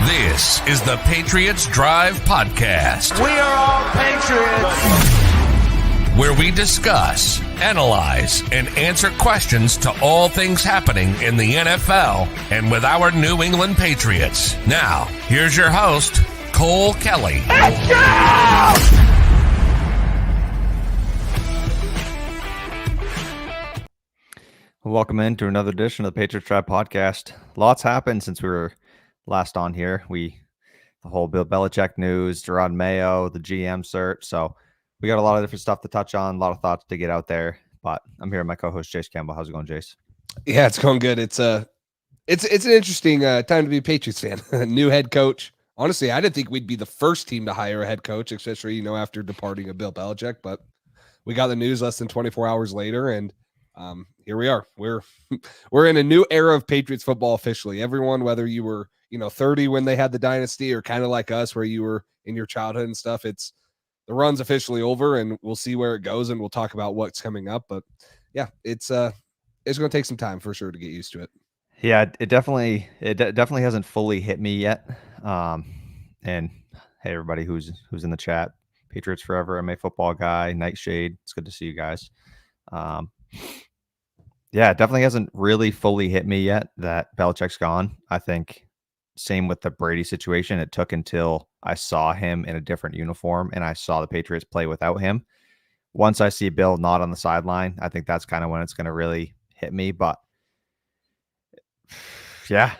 This is the Patriots Drive Podcast. We are all Patriots. Where we discuss, analyze, and answer questions to all things happening in the NFL and with our New England Patriots. Now, here's your host, Cole Kelly. Let's go! Welcome into another edition of the Patriots Drive Podcast. Lots happened since we were last on here. The whole Bill Belichick news, Jerod Mayo, the GM search. So we got a lot of different stuff to touch on, a lot of thoughts to get out there. But I'm here with my co-host Jace Campbell. How's it going, Jace? Yeah, it's going good. It's an interesting time to be a Patriots fan. New head coach. Honestly, I didn't think we'd be the first team to hire a head coach, especially after departing of Bill Belichick. But we got the news less than 24 hours later, and here we are. We're in a new era of Patriots football officially. Everyone, whether you were 30 when they had the dynasty, or kind of like us where you were in your childhood and stuff, the run's officially over, and we'll see where it goes, and we'll talk about what's coming up. But yeah, it's going to take some time for sure to get used to it. Yeah, it definitely hasn't fully hit me yet. And hey, everybody who's in the chat, Patriots Forever, MA Football Guy, Nightshade, it's good to see you guys. Yeah, it definitely hasn't really fully hit me yet that Belichick's gone. I think same with the Brady situation. It took until I saw him in a different uniform and I saw the Patriots play without him. Once I see Bill not on the sideline, I think that's kind of when it's going to really hit me. But yeah,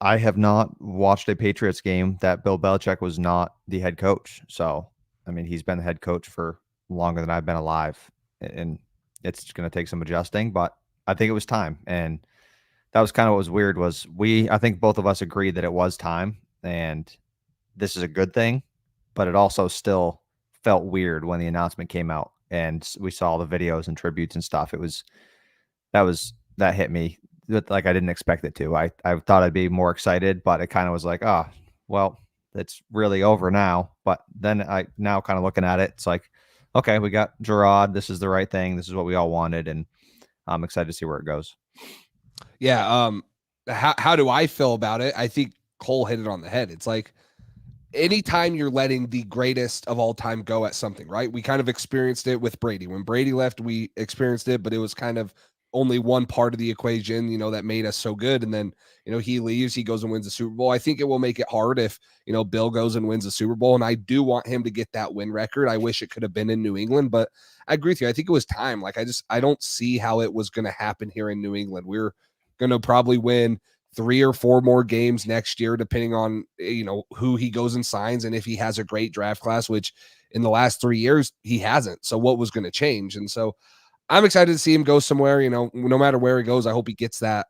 I have not watched a Patriots game that Bill Belichick was not the head coach. So, I mean, he's been the head coach for longer than I've been alive, and it's going to take some adjusting, but I think it was time. And that was kind of what was weird was I think both of us agreed that it was time, and this is a good thing, but it also still felt weird when the announcement came out and we saw all the videos and tributes and stuff. That hit me like I didn't expect it to. I thought I'd be more excited, but it kind of was like, oh, well, it's really over now. But then now kind of looking at it, it's like, okay, we got Jerod. This is the right thing. This is what we all wanted, and I'm excited to see where it goes. Yeah. How do I feel about it? I think Cole hit it on the head. It's like anytime you're letting the greatest of all time go at something, right? We kind of experienced it with Brady. When Brady left, we experienced it, but it was kind of only one part of the equation, that made us so good. And then, he leaves, he goes and wins the Super Bowl. I think it will make it hard if, Bill goes and wins the Super Bowl. And I do want him to get that win record. I wish it could have been in New England, but I agree with you. I think it was time. Like, I don't see how it was going to happen here in New England. We're going to probably win 3 or 4 more games next year, depending on, who he goes and signs. And if he has a great draft class, which in the last 3 years, he hasn't. So what was going to change? And so I'm excited to see him go somewhere, no matter where he goes. I hope he gets that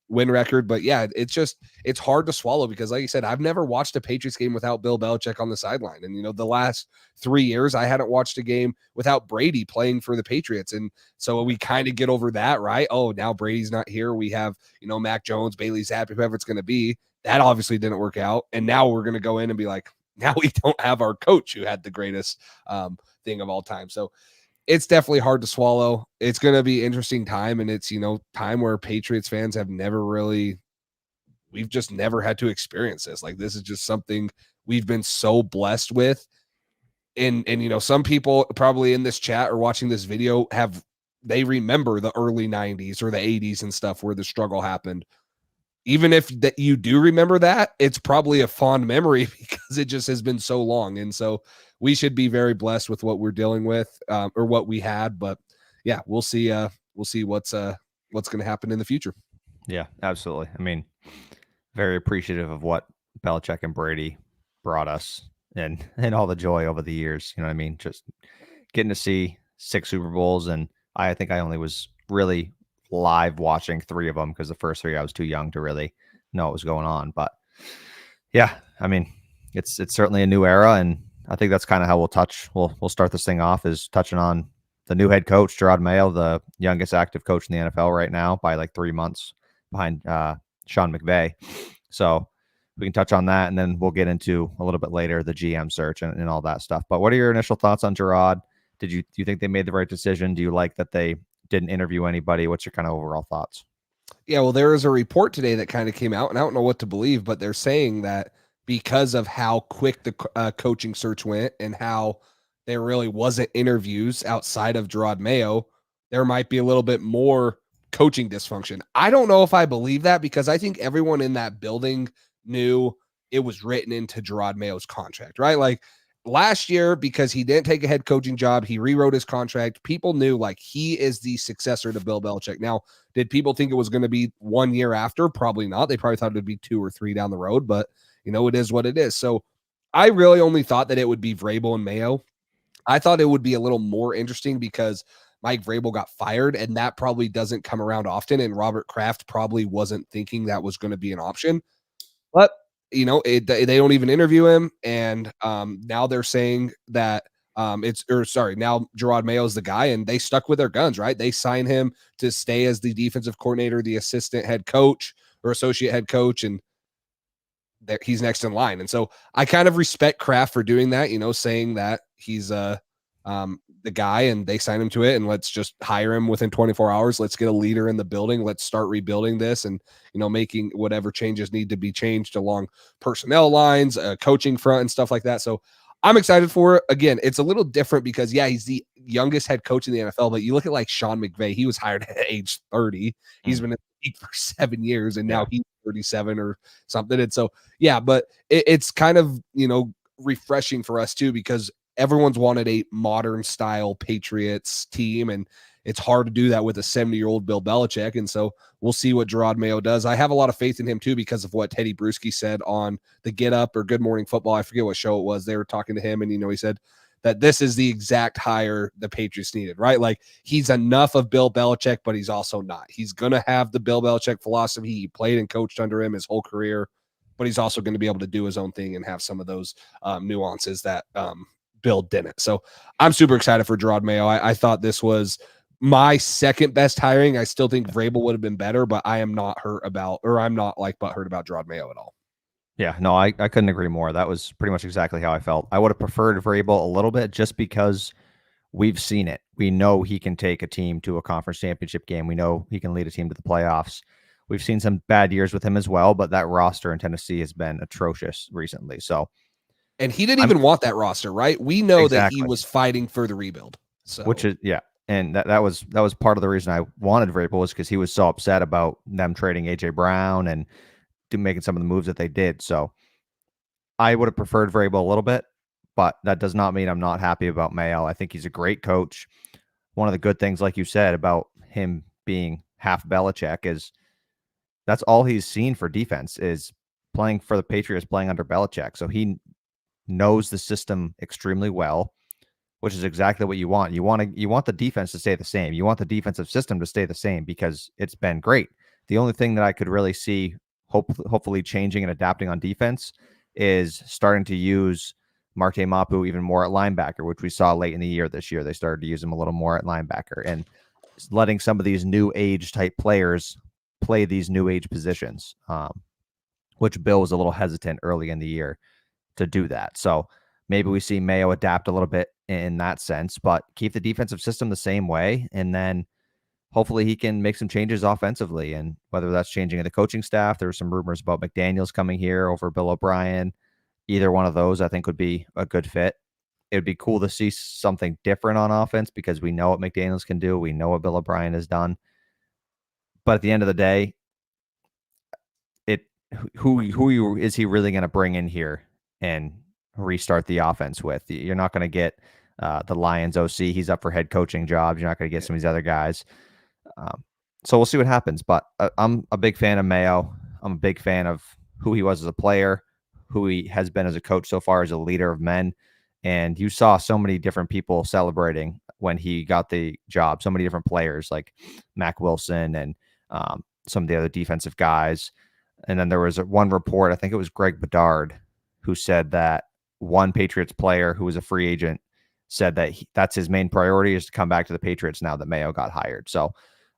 win record. But yeah, it's hard to swallow because, like you said, I've never watched a Patriots game without Bill Belichick on the sideline. And, the last 3 years, I hadn't watched a game without Brady playing for the Patriots. And so we kind of get over that, right? Oh, now Brady's not here. We have, Mac Jones, Bailey Zappi, whoever it's going to be. That obviously didn't work out. And now we're going to go in and be like, now we don't have our coach who had the greatest thing of all time. So it's definitely hard to swallow. It's going to be interesting time. And it's, time where Patriots fans have we've just never had to experience this. Like, this is just something we've been so blessed with. And some people probably in this chat or watching this video they remember the early 90s or the 80s and stuff where the struggle happened. Even if that you do remember that, it's probably a fond memory because it just has been so long. And so we should be very blessed with what we're dealing with or what we had. But yeah, we'll see what's going to happen in the future. Yeah, absolutely. I mean, very appreciative of what Belichick and Brady brought us and all the joy over the years. You know what I mean? Just getting to see 6 Super Bowls. And I think I only was really live watching 3 of them because the first 3 I was too young to really know what was going on. But yeah, I mean, it's certainly a new era, and I think that's kind of how we'll start this thing off, is touching on the new head coach, Jerod Mayo, the youngest active coach in the NFL right now by like 3 months behind Sean McVay. So we can touch on that, and then we'll get into a little bit later the GM search and all that stuff. But what are your initial thoughts on Jerod? Do you think they made the right decision? Do you like that they didn't interview anybody? What's your kind of overall thoughts? Yeah, well, there was a report today that kind of came out, and I don't know what to believe, but they're saying that because of how quick the coaching search went and how there really wasn't interviews outside of Jerod Mayo, there might be a little bit more coaching dysfunction. I don't know if I believe that because I think everyone in that building knew it was written into Jerod Mayo's contract, right? Like last year, because he didn't take a head coaching job, he rewrote his contract. People knew like he is the successor to Bill Belichick. Now, did people think it was going to be 1 year after? Probably not. They probably thought it would be 2 or 3 down the road, but it is what it is. So I really only thought that it would be Vrabel and Mayo. I thought it would be a little more interesting because Mike Vrabel got fired, and that probably doesn't come around often. And Robert Kraft probably wasn't thinking that was going to be an option. But they don't even interview him, and now they're saying that now Jerod Mayo's the guy, and they stuck with their guns, right? They signed him to stay as the defensive coordinator, the assistant head coach or associate head coach, and he's next in line. And so I kind of respect Kraft for doing that, saying that he's the guy and they sign him to it, and let's just hire him within 24 hours. Let's get a leader in the building. Let's start rebuilding this and, making whatever changes need to be changed along personnel lines, coaching front and stuff like that. So I'm excited for it. Again, it's a little different because he's the youngest head coach in the NFL, but you look at like Sean McVay, he was hired at age 30. He's been in the league for 7 years and now he's 37 or something. And so, but it's kind of, refreshing for us too, because everyone's wanted a modern style Patriots team, and it's hard to do that with a 70-year-old Bill Belichick. And so we'll see what Jerod Mayo does. I have a lot of faith in him too, because of what Teddy Bruschi said on the Get Up or Good Morning Football. I forget what show it was. They were talking to him, and, he said that this is the exact hire the Patriots needed, right? Like he's enough of Bill Belichick, but he's also not. He's going to have the Bill Belichick philosophy. He played and coached under him his whole career, but he's also going to be able to do his own thing and have some of those nuances that Bill didn't. So I'm super excited for Jerod Mayo. I thought this was my second best hiring. I still think Vrabel would have been better, but I'm not butthurt about Jerod Mayo at all. Yeah, no, I couldn't agree more. That was pretty much exactly how I felt. I would have preferred Vrabel a little bit just because we've seen it. We know he can take a team to a conference championship game. We know he can lead a team to the playoffs. We've seen some bad years with him as well, but that roster in Tennessee has been atrocious recently. So, and he didn't even want that roster, right? We know that he was fighting for the rebuild. So, which is and that was part of the reason I wanted Vrabel, was because he was so upset about them trading AJ Brown and making some of the moves that they did. So I would have preferred Vrabel a little bit, but that does not mean I'm not happy about Mayo. I think he's a great coach. One of the good things, like you said, about him being half Belichick is that's all he's seen for defense is playing for the Patriots, playing under Belichick. So he knows the system extremely well, which is exactly what you want. You want the defense to stay the same. You want the defensive system to stay the same because it's been great. The only thing that I could really see hopefully changing and adapting on defense is starting to use Marte Mapu even more at linebacker, which we saw late in the year this year. They started to use him a little more at linebacker and letting some of these new age type players play these new age positions, which Bill was a little hesitant early in the year to do that. So maybe we see Mayo adapt a little bit in that sense, but keep the defensive system the same way. And then hopefully he can make some changes offensively. And whether that's changing the coaching staff, there were some rumors about McDaniels coming here over Bill O'Brien. Either one of those I think would be a good fit. It would be cool to see something different on offense because we know what McDaniels can do. We know what Bill O'Brien has done. But at the end of the day, who is he really going to bring in here and restart the offense with? You're not going to get the Lions OC. He's up for head coaching jobs. You're not going to get some of these other guys. So we'll see what happens. But I'm a big fan of Mayo. I'm a big fan of who he was as a player, who he has been as a coach so far as a leader of men. And you saw so many different people celebrating when he got the job, so many different players like Mac Wilson and some of the other defensive guys. And then there was one report, I think it was Greg Bedard, who said that one Patriots player who was a free agent said that that's his main priority is to come back to the Patriots now that Mayo got hired. So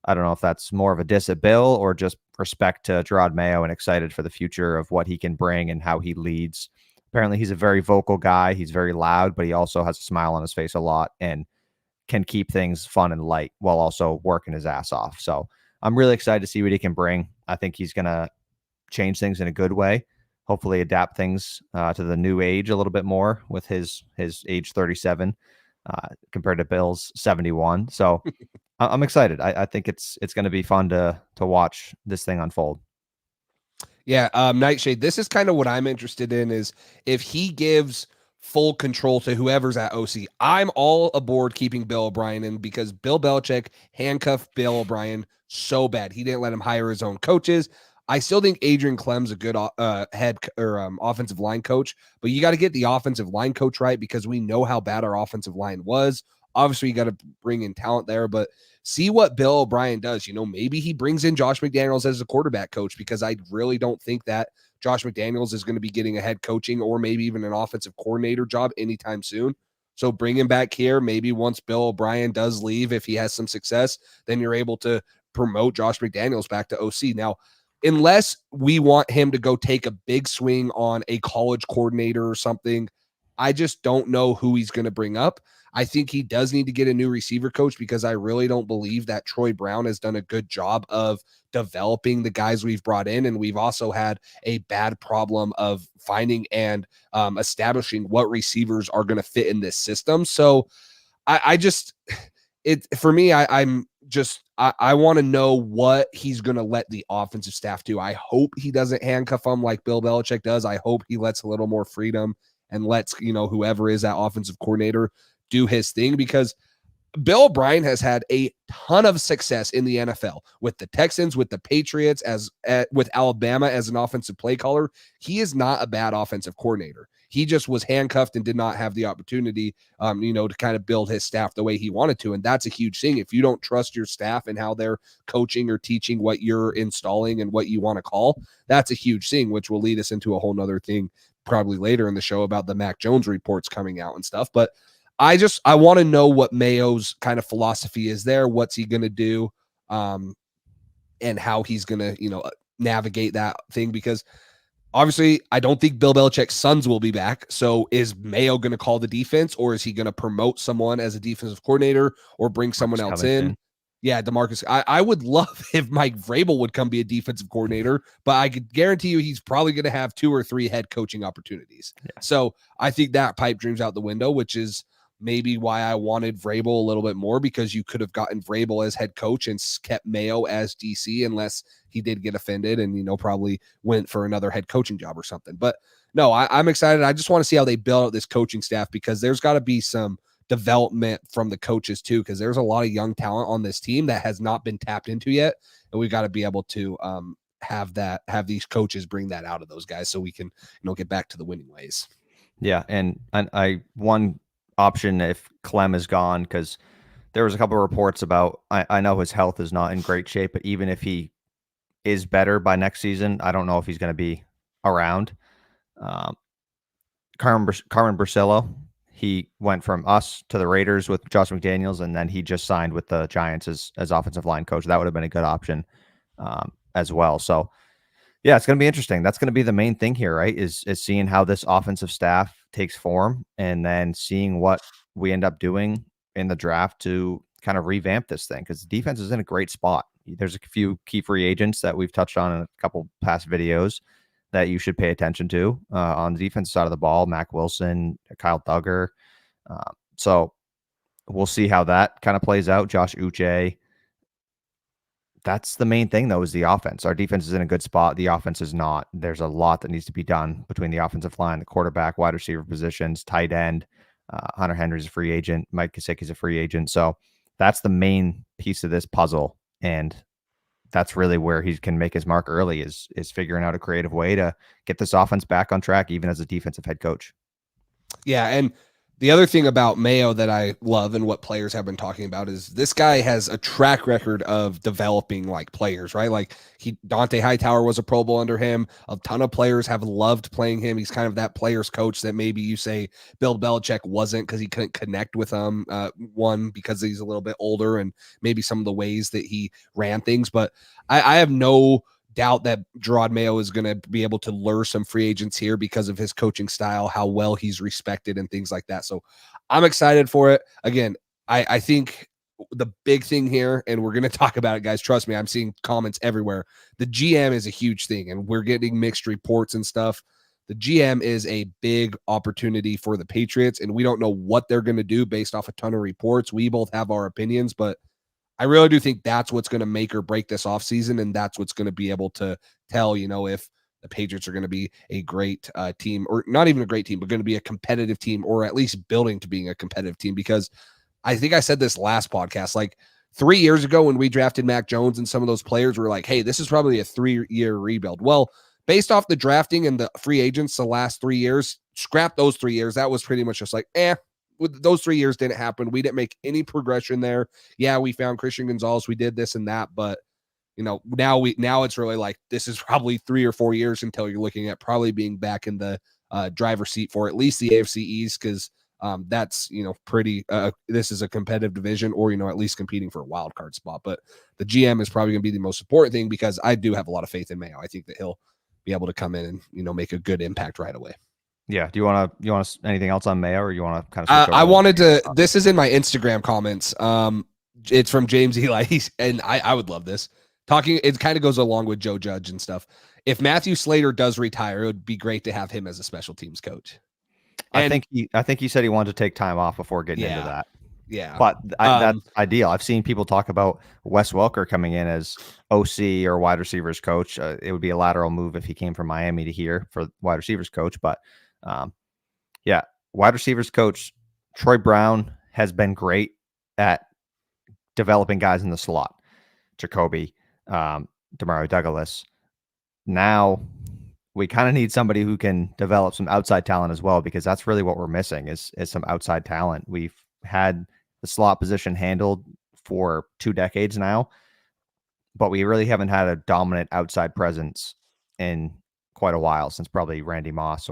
I don't know if that's more of a diss at Bill or just respect to Jerod Mayo and excited for the future of what he can bring and how he leads. Apparently he's a very vocal guy. He's very loud, but he also has a smile on his face a lot and can keep things fun and light while also working his ass off. So I'm really excited to see what he can bring. I think he's going to change things in a good way. Hopefully adapt things to the new age a little bit more with his age 37 compared to Bill's 71. So I'm excited. I think it's going to be fun to watch this thing unfold. Yeah, Nightshade, this is kind of what I'm interested in, is if he gives full control to whoever's at OC. I'm all aboard keeping Bill O'Brien in, because Bill Belichick handcuffed Bill O'Brien so bad. He didn't let him hire his own coaches. I still think Adrian Clem's a good head or offensive line coach, but you got to get the offensive line coach right, because we know how bad our offensive line was. Obviously, you got to bring in talent there, but see what Bill O'Brien does. Maybe he brings in Josh McDaniels as a quarterback coach, because I really don't think that Josh McDaniels is going to be getting a head coaching or maybe even an offensive coordinator job anytime soon. So bring him back here. Maybe once Bill O'Brien does leave, if he has some success, then you're able to promote Josh McDaniels back to OC. Now, unless we want him to go take a big swing on a college coordinator or something, I just don't know who he's going to bring up. I think he does need to get a new receiver coach, because I really don't believe that Troy Brown has done a good job of developing the guys we've brought in. And we've also had a bad problem of finding and establishing what receivers are going to fit in this system. So I want to know what he's going to let the offensive staff do. I hope he doesn't handcuff them like Bill Belichick does. I hope he lets a little more freedom and lets, whoever is that offensive coordinator do his thing, because Bill O'Brien has had a ton of success in the NFL with the Texans, with the Patriots, with Alabama as an offensive play caller. He is not a bad offensive coordinator. He just was handcuffed and did not have the opportunity, to kind of build his staff the way he wanted to. And that's a huge thing. If you don't trust your staff and how they're coaching or teaching what you're installing and what you want to call, that's a huge thing, which will lead us into a whole nother thing probably later in the show about the Mac Jones reports coming out and stuff. But I want to know what Mayo's kind of philosophy is there. What's he going to do? And how he's going to, navigate that thing, because obviously I don't think Bill Belichick's sons will be back. So is Mayo going to call the defense, or is he going to promote someone as a defensive coordinator or bring someone else in? Yeah, DeMarcus. I would love if Mike Vrabel would come be a defensive coordinator, but I could guarantee you he's probably going to have 2 or 3 head coaching opportunities. Yeah. So I think that pipe dream's out the window, which is maybe why I wanted Vrabel a little bit more, because you could have gotten Vrabel as head coach and kept Mayo as DC, unless he did get offended and, probably went for another head coaching job or something. But no, I'm excited. I just want to see how they build out this coaching staff, because there's got to be some development from the coaches too, because there's a lot of young talent on this team that has not been tapped into yet. And we've got to be able to have these coaches bring that out of those guys, so we can, get back to the winning ways. Yeah. And one option if Clem is gone, because there was a couple of reports about, I know his health is not in great shape, but even if he is better by next season, I don't know if he's going to be around. Carmen Bursillo, he went from us to the Raiders with Josh McDaniels, and then he just signed with the Giants as offensive line coach. That would have been a good option as well. So yeah, it's going to be interesting. That's going to be the main thing here, right? Is seeing how this offensive staff takes form, and then seeing what we end up doing in the draft to kind of revamp this thing, because the defense is in a great spot. There's a few key free agents that we've touched on in a couple past videos that you should pay attention to on the defensive side of the ball. Mac Wilson, Kyle Duggar. So we'll see how that kind of plays out. Josh Uche. That's the main thing, though, is the offense. Our defense is in a good spot. The offense is not. There's a lot that needs to be done between the offensive line, the quarterback, wide receiver positions, tight end. Hunter Henry's a free agent. Mike Gesicki's a free agent. So that's the main piece of this puzzle. And that's really where he can make his mark early, is figuring out a creative way to get this offense back on track, even as a defensive head coach. Yeah, and the other thing about Mayo that I love and what players have been talking about is this guy has a track record of developing like players, right? Like Dante Hightower was a Pro Bowl under him. A ton of players have loved playing him. He's kind of that player's coach that maybe you say Bill Belichick wasn't, because he couldn't connect with them. One, because he's a little bit older, and maybe some of the ways that he ran things. But I have no doubt that Jerod Mayo is going to be able to lure some free agents here because of his coaching style, how well he's respected and things like that. So I'm excited for it. Again, I think the big thing here, and we're going to talk about it, guys. Trust me, I'm seeing comments everywhere. The GM is a huge thing, and we're getting mixed reports and stuff. The GM is a big opportunity for the Patriots, and we don't know what they're going to do based off a ton of reports. We both have our opinions, but I really do think that's what's going to make or break this offseason, and that's what's going to be able to tell, if the Patriots are going to be a great team, or not even a great team, but going to be a competitive team, or at least building to being a competitive team. Because I think I said this last podcast, like 3 years ago when we drafted Mac Jones and some of those players were like, hey, this is probably a 3-year rebuild. Well, based off the drafting and the free agents the last 3 years, scrap those 3 years. That was pretty much just like, with those 3 years didn't happen. We didn't make any progression there. Yeah, we found Christian Gonzalez. We did this and that, but now it's really like this is probably 3 or 4 years until you're looking at probably being back in the driver's seat for at least the AFC East, because that's pretty. This is a competitive division, or at least competing for a wild card spot. But the GM is probably going to be the most important thing, because I do have a lot of faith in Mayo. I think that he'll be able to come in and make a good impact right away. Yeah. Do you want anything else on Mayo, or you want to kind of? I wanted to. This is in my Instagram comments. It's from James Eli, and I would love this. It kind of goes along with Joe Judge and stuff. If Matthew Slater does retire, it would be great to have him as a special teams coach. I think he said he wanted to take time off before getting into that. Yeah, but that's ideal. I've seen people talk about Wes Welker coming in as OC or wide receivers coach. It would be a lateral move if he came from Miami to here for wide receivers coach. But wide receivers coach Troy Brown has been great at developing guys in the slot. Jacoby, Demario Douglas. Now we kind of need somebody who can develop some outside talent as well, because that's really what we're missing is some outside talent. We've had the slot position handled for 2 decades now, but we really haven't had a dominant outside presence in quite a while, since probably Randy Moss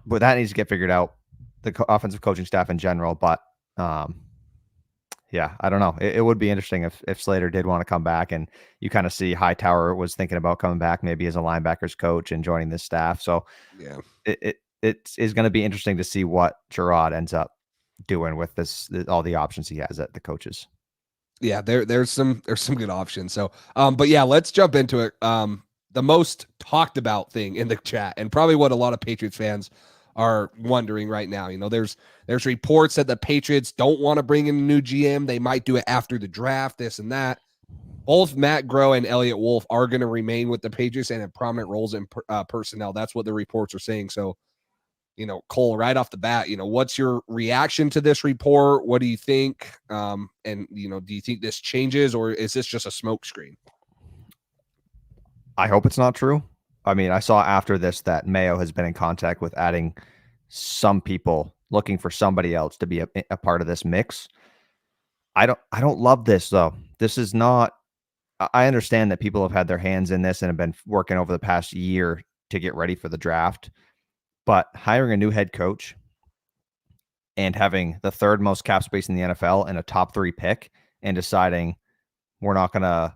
but that needs to get figured out, the offensive coaching staff in general. But I don't know. It would be interesting if Slater did want to come back, and you kind of see Hightower was thinking about coming back maybe as a linebackers coach and joining this staff. So yeah, it is going to be interesting to see what Jerod ends up doing with all the options he has at the coaches. Yeah, there's some good options. So, but yeah, let's jump into it. The most talked about thing in the chat, and probably what a lot of Patriots fans are wondering right now. There's reports that the Patriots don't want to bring in a new GM. They might do it after the draft, this and that. Both Matt Groh and Elliott Wolf are going to remain with the Patriots and in prominent roles in personnel. That's what the reports are saying. So, Cole, right off the bat, what's your reaction to this report? What do you think? And, do you think this changes, or is this just a smokescreen? I hope it's not true. I mean, I saw after this that Mayo has been in contact with adding some people, looking for somebody else to be a part of this mix. I don't love this though. This is not. I understand that people have had their hands in this and have been working over the past year to get ready for the draft, but hiring a new head coach and having the 3rd most cap space in the NFL and a top 3 pick, and deciding we're not going to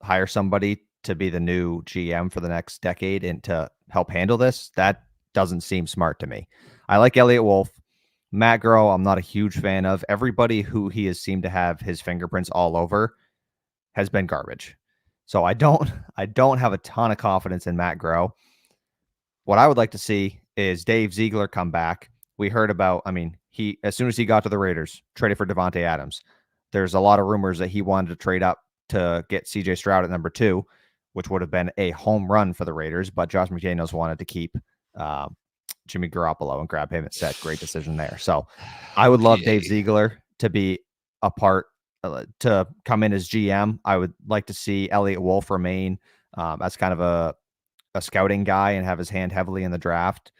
hire somebody to be the new GM for the next decade and to help handle this, that doesn't seem smart to me. I like Elliott Wolf. Matt Groh, I'm not a huge fan of. Everybody who he has seemed to have his fingerprints all over has been garbage. So I don't have a ton of confidence in Matt Groh. What I would like to see is Dave Ziegler come back. We heard about, he, as soon as he got to the Raiders, traded for Devontae Adams. There's a lot of rumors that he wanted to trade up to get CJ Stroud at number 2, which would have been a home run for the Raiders, but Josh McDaniels wanted to keep Jimmy Garoppolo and grab him instead. Great decision there. So I would love Dave Ziegler to be a part, to come in as GM. I would like to see Elliott Wolf remain as kind of a scouting guy and have his hand heavily in the draft,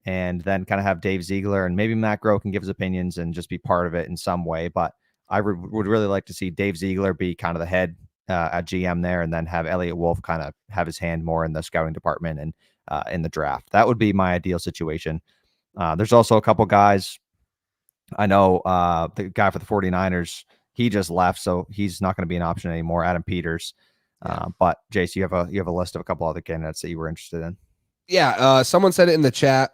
and then kind of have Dave Ziegler, and maybe Matt Groh can give his opinions and just be part of it in some way. But I would really like to see Dave Ziegler be kind of the head at GM there, and then have Elliott Wolf kind of have his hand more in the scouting department and in the draft. That would be my ideal situation. There's also a couple guys. I know the guy for the 49ers, he just left, so he's not going to be an option anymore. Adam Peters. But Jace, you have a list of a couple other candidates that you were interested in. Yeah, someone said it in the chat.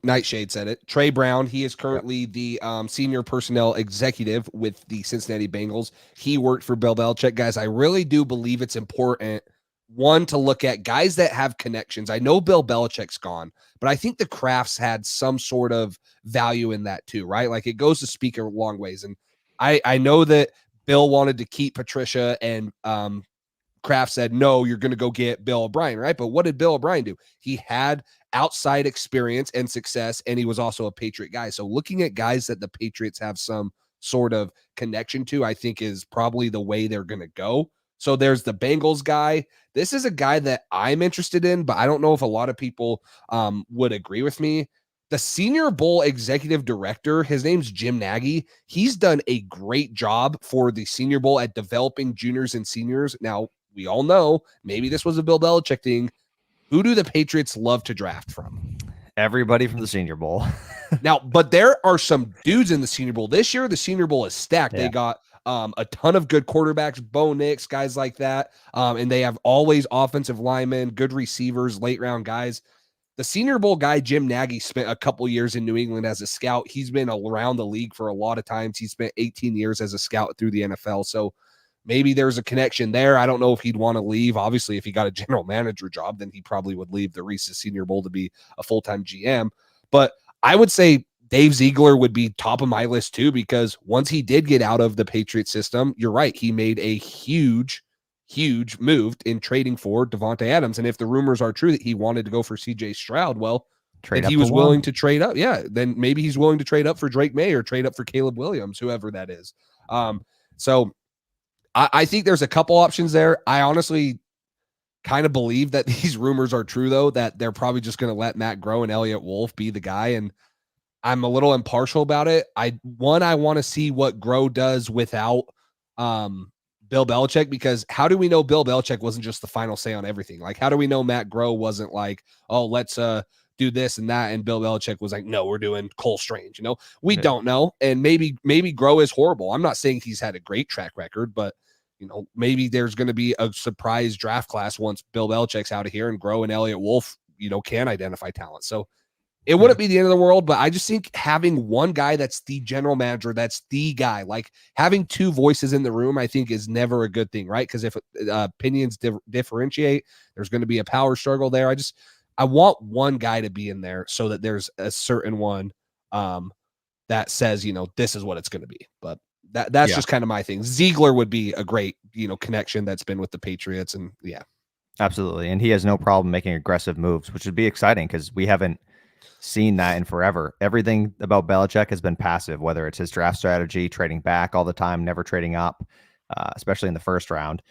Nightshade said it. Trey Brown, he is currently the senior personnel executive with the Cincinnati Bengals. He worked for Bill Belichick. Guys, I really do believe it's important, one, to look at guys that have connections. I know Bill Belichick's gone, but I think the Crafts had some sort of value in that too, right? Like, it goes to speak a long ways. And I know that Bill wanted to keep Patricia, and Kraft said, no, you're going to go get Bill O'Brien, right? But what did Bill O'Brien do? He had outside experience and success, and he was also a Patriot guy. So looking at guys that the Patriots have some sort of connection to, I think is probably the way they're going to go. So there's the Bengals guy. This is a guy that I'm interested in, but I don't know if a lot of people would agree with me. The Senior Bowl executive director, his name's Jim Nagy. He's done a great job for the Senior Bowl at developing juniors and seniors. Now, we all know, maybe this was a Bill Belichick thing. Who do the Patriots love to draft from? Everybody from the Senior Bowl. Now, but there are some dudes in the Senior Bowl. This year, the Senior Bowl is stacked. Yeah. They got a ton of good quarterbacks, Bo Nix, guys like that. And they have always offensive linemen, good receivers, late round guys. The Senior Bowl guy, Jim Nagy, spent a couple years in New England as a scout. He's been around the league for a lot of times. He spent 18 years as a scout through the NFL. So maybe there's a connection there. I don't know if he'd want to leave. Obviously, if he got a general manager job, then he probably would leave the Reese's Senior Bowl to be a full-time GM. But I would say Dave Ziegler would be top of my list too, because once he did get out of the Patriot system, you're right, he made a huge move in trading for Devontae Adams. And if the rumors are true that he wanted to go for CJ Stroud, well, Trade and he up was to willing one. to trade up. Yeah, then maybe he's willing to trade up for Drake May or trade up for Caleb Williams, whoever that is. So I think there's a couple options there. I honestly kind of believe that these rumors are true, though, that they're probably just going to let Matt Groh and Elliott Wolf be the guy. And I'm a little impartial about it. I want to see what Groh does without Bill Belichick, because how do we know Bill Belichick wasn't just the final say on everything? Like, how do we know Matt Groh wasn't like, oh, let's do this and that, and Bill Belichick was like, no, we're doing Cole Strange. We don't know. And maybe Groh is horrible. I'm not saying he's had a great track record, but maybe there's going to be a surprise draft class once Bill Belichick's out of here, and Groh and Elliott Wolf, can identify talent. So it wouldn't be the end of the world, but I just think having one guy that's the general manager, that's the guy, like having two voices in the room, I think is never a good thing, right? Because if opinions differentiate, there's going to be a power struggle there. I want one guy to be in there so that there's a certain one that says, this is what it's going to be. But that's just kind of my thing. Ziegler would be a great, connection that's been with the Patriots. And yeah. Absolutely. And he has no problem making aggressive moves, which would be exciting because we haven't seen that in forever. Everything about Belichick has been passive, whether it's his draft strategy, trading back all the time, never trading up, especially in the first round.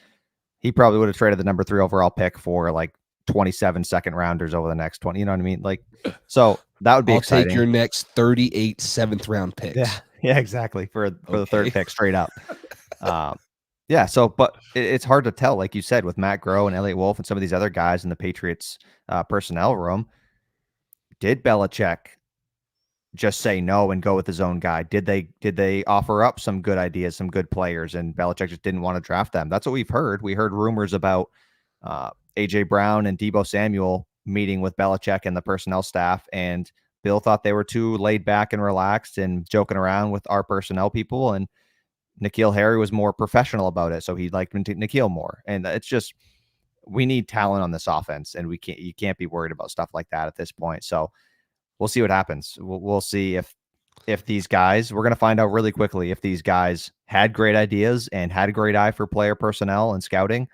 He probably would have traded the number 3 overall pick for like 27 second rounders over the next 20. You know what I mean? Like, so that would be exciting. Take your next 38 7th round picks. Yeah, exactly. For the third pick straight up. Yeah. So, but it's hard to tell, like you said, with Matt Groh and Elliott Wolf and some of these other guys in the Patriots personnel room. Did Belichick just say no and go with his own guy? Did they offer up some good ideas, some good players, and Belichick just didn't want to draft them? That's what we've heard. We heard rumors about AJ Brown and Deebo Samuel meeting with Belichick and the personnel staff, and Bill thought they were too laid back and relaxed and joking around with our personnel people, and N'Keal Harry was more professional about it, so he liked N'Keal more. And it's just, we need talent on this offense, and you can't be worried about stuff like that at this point. So we'll see what happens. We'll see if these guys, we're going to find out really quickly if these guys had great ideas and had a great eye for player personnel and scouting,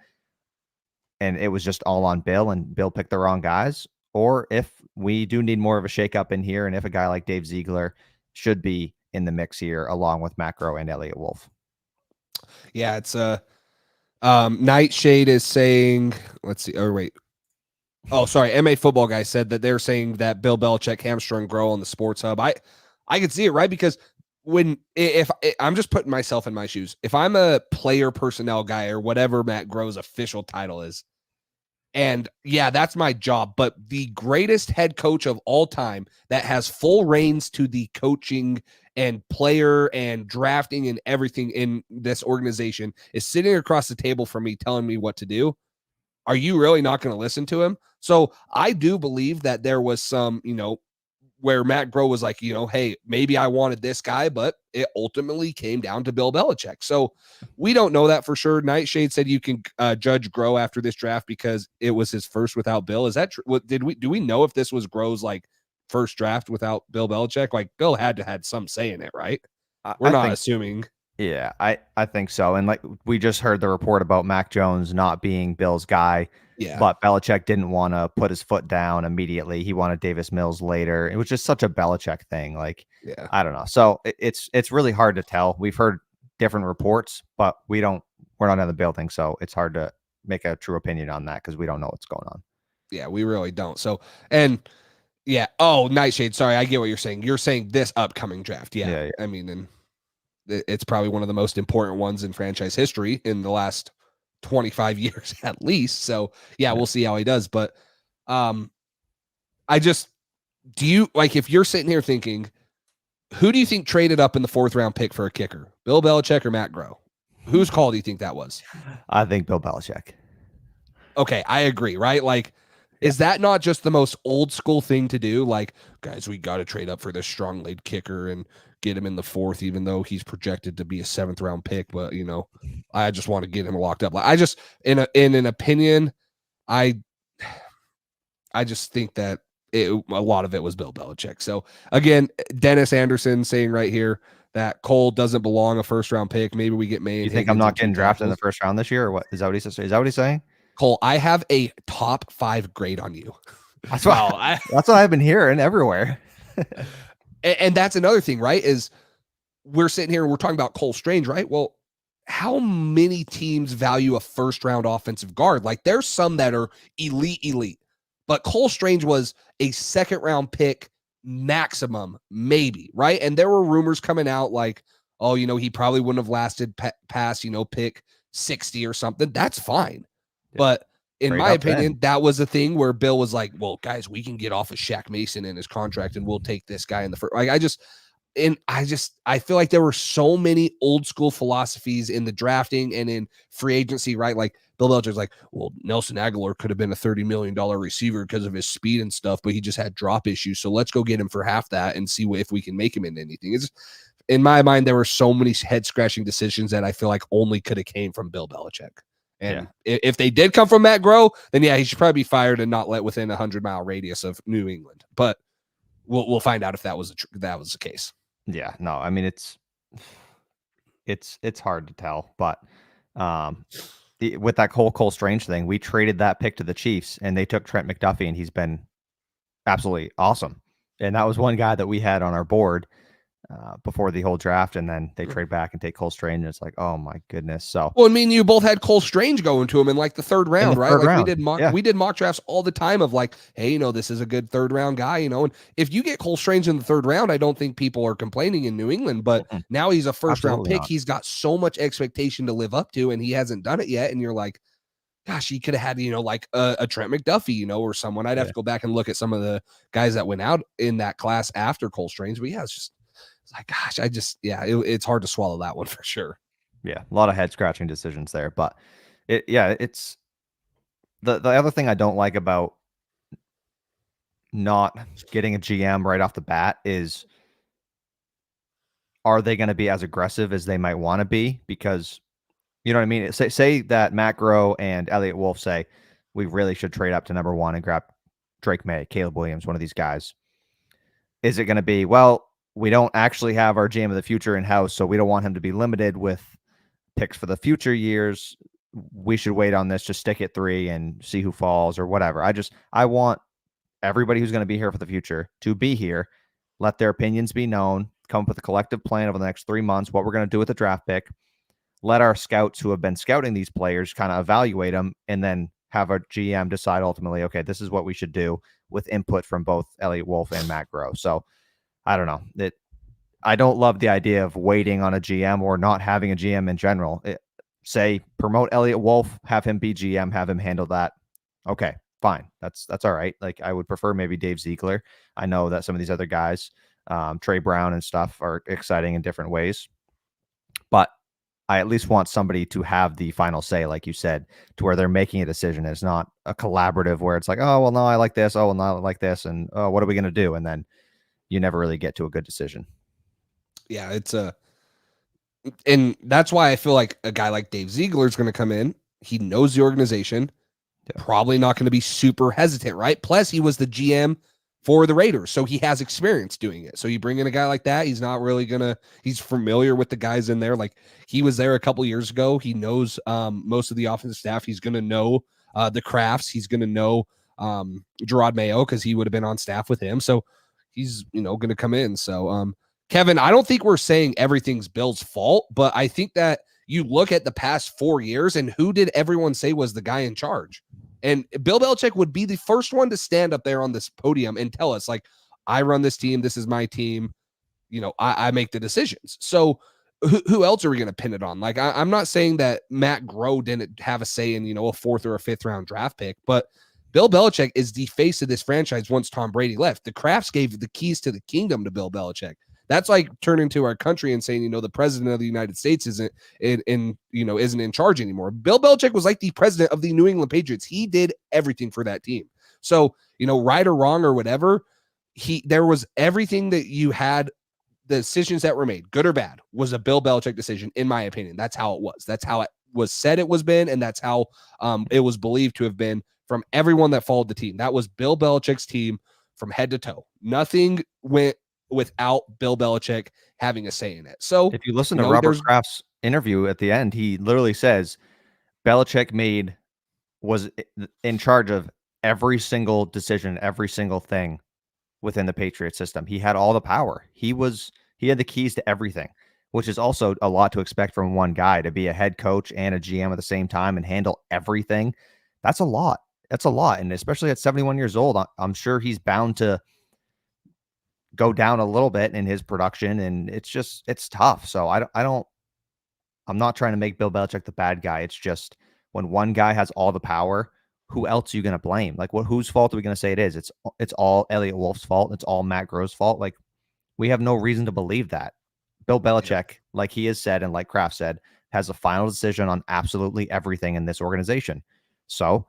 and it was just all on Bill and Bill picked the wrong guys, or if we do need more of a shakeup in here, and if a guy like Dave Ziegler should be in the mix here along with Matt Groh and Elliott Wolf. Yeah, it's Nightshade is saying, let's see. Oh, wait. Oh, sorry. MA Football Guy said that they're saying that Bill Belichick hamstrung Groh on the Sports Hub. I can see it, right? Because if I'm just putting myself in my shoes, if I'm a player personnel guy or whatever Matt Groh's official title is, and yeah, that's my job, but the greatest head coach of all time that has full reins to the coaching and player and drafting and everything in this organization is sitting across the table from me telling me what to do. are you really not going to listen to him? So I do believe that there was some, where Matt Groh was like, hey, maybe I wanted this guy, but it ultimately came down to Bill Belichick. So we don't know that for sure. Nightshade said you can judge Groh after this draft because it was his first without Bill. Is that true? Do we know if this was Groh's like first draft without Bill Belichick? Like Bill had to had some say in it, right? We're not assuming. Yeah, I think so. And like we just heard the report about Mac Jones not being Bill's guy. Yeah. But Belichick didn't want to put his foot down immediately. He wanted Davis Mills later. It was just such a Belichick thing. Like, yeah, I don't know. So it's really hard to tell. We've heard different reports, but we're not in the building. So it's hard to make a true opinion on that because we don't know what's going on. Yeah, we really don't. So, and yeah. Oh, Nightshade. Sorry. I get what you're saying. You're saying this upcoming draft. Yeah. I mean, and it's probably one of the most important ones in franchise history in the last 25 years at least. So yeah, we'll see how he does. But do you like, if you're sitting here thinking, who do you think traded up in the 4th round pick for a kicker? Bill Belichick or Matt Groh? Whose call do you think that was? I think Bill Belichick. Okay, I agree, right? Like, is that not just the most old school thing to do? Like, guys, we got to trade up for this strong lead kicker and get him in the 4th, even though he's projected to be a 7th round pick. But I just want to get him locked up. Like, I just, in an opinion, I just think that a lot of it was Bill Belichick. So again, Dennis Anderson saying right here that Cole doesn't belong a 1st round pick. Maybe we get May. You think I'm not getting drafted in the 1st round this year, or what? Is that what he's saying? Cole, I have a top 5 grade on you. That's what I've been hearing everywhere. And that's another thing, right? Is we're sitting here and we're talking about Cole Strange, right? Well, how many teams value a 1st round offensive guard? Like there's some that are elite, but Cole Strange was a 2nd round pick maximum, maybe, right? And there were rumors coming out like, oh, he probably wouldn't have lasted past, pick 60 or something. That's fine. Yeah. But in my opinion, that was a thing where Bill was like, well, guys, we can get off of Shaq Mason in his contract and we'll take this guy in the 1st. Like I feel like there were so many old school philosophies in the drafting and in free agency, right? Like Bill Belichick's like, well, Nelson Aguilar could have been a $30 million receiver because of his speed and stuff, but he just had drop issues. So let's go get him for half that and see if we can make him into anything. In my mind, there were so many head scratching decisions that I feel like only could have came from Bill Belichick. And if they did come from Matt Groh, then yeah, he should probably be fired and not let within 100-mile radius of New England. But we'll find out if that was the case. Yeah, no, I mean it's hard to tell, but with that Cole Strange thing, we traded that pick to the Chiefs, and they took Trent McDuffie, and he's been absolutely awesome. And that was one guy that we had on our board before the whole draft, and then they trade back and take Cole Strange, and it's like, oh my goodness. So well, I mean, you both had Cole Strange going to him in like the 3rd round, right? Like we did mock drafts all the time of like, hey, this is a good 3rd round guy, and if you get Cole Strange in the 3rd round, I don't think people are complaining in New England, but now he's a 1st round pick. He's got so much expectation to live up to, and he hasn't done it yet. And you're like, gosh, he could have had, like a Trent McDuffie, or someone. I'd have to go back and look at some of the guys that went out in that class after Cole Strange, but yeah, it's like, gosh, it's hard to swallow that one for sure. Yeah, a lot of head scratching decisions there, but it's the other thing I don't like about not getting a GM right off the bat is, are they going to be as aggressive as they might want to be? Because you know what I mean? Say that Matt Groh and Elliott Wolf say we really should trade up to number 1 and grab Drake May, Caleb Williams, one of these guys. Is it going to be, well, we don't actually have our GM of the future in-house, so we don't want him to be limited with picks for the future years. We should wait on this, just stick at 3 and see who falls or whatever. I want everybody who's going to be here for the future to be here, let their opinions be known, come up with a collective plan over the next 3 months, what we're going to do with the draft pick, let our scouts who have been scouting these players kind of evaluate them, and then have our GM decide ultimately, okay, this is what we should do with input from both Elliott Wolf and Matt Groh. So I don't know. I don't love the idea of waiting on a GM or not having a GM in general. Say promote Elliott Wolf, have him be GM, have him handle that. Okay, fine. That's all right. Like I would prefer maybe Dave Ziegler. I know that some of these other guys, Trey Brown and stuff, are exciting in different ways. But I at least want somebody to have the final say, like you said, to where they're making a decision. It's not a collaborative where it's like, oh, well, no, I like this. Oh, well, no, I like this. And oh, what are we going to do? And then you never really get to a good decision. Yeah, and that's why I feel like a guy like Dave Ziegler is going to come in. He knows the organization, probably not going to be super hesitant, right? Plus, he was the GM for the Raiders, so he has experience doing it. So you bring in a guy like that, he's not really he's familiar with the guys in there. Like, he was there a couple years ago. He knows most of the offensive staff. He's going to know the crafts. He's going to know Jerod Mayo because he would have been on staff with him. So he's, going to come in. So, Kevin, I don't think we're saying everything's Bill's fault, but I think that you look at the past 4 years and who did everyone say was the guy in charge? And Bill Belichick would be the first one to stand up there on this podium and tell us, like, I run this team. This is my team. I make the decisions. So who else are we going to pin it on? Like, I'm not saying that Matt Groh didn't have a say in, a fourth or a fifth round draft pick, but Bill Belichick is the face of this franchise once Tom Brady left. The Crafts gave the keys to the kingdom to Bill Belichick. That's like turning to our country and saying, the president of the United States isn't in charge anymore. Bill Belichick was like the president of the New England Patriots. He did everything for that team. So, right or wrong or whatever, there was everything that you had, the decisions that were made, good or bad, was a Bill Belichick decision, in my opinion. That's how it was. That's how it was said it was been, and that's how it was believed to have been from everyone that followed the team. That was Bill Belichick's team from head to toe. Nothing went without Bill Belichick having a say in it. So if you listen to Robert Kraft's interview at the end, he literally says Belichick was in charge of every single decision, every single thing within the Patriot system. He had all the power. He had the keys to everything, which is also a lot to expect from one guy, to be a head coach and a GM at the same time and handle everything. That's a lot. That's a lot. And especially at 71 years old, I'm sure he's bound to go down a little bit in his production, and it's tough. So I'm not trying to make Bill Belichick the bad guy. It's just when one guy has all the power, who else are you going to blame? Like, whose fault are we going to say it is? It's all Elliot Wolf's fault. It's all Matt Groh's fault. Like, we have no reason to believe that. Bill Belichick, like he has said, and like Kraft said, has a final decision on absolutely everything in this organization. So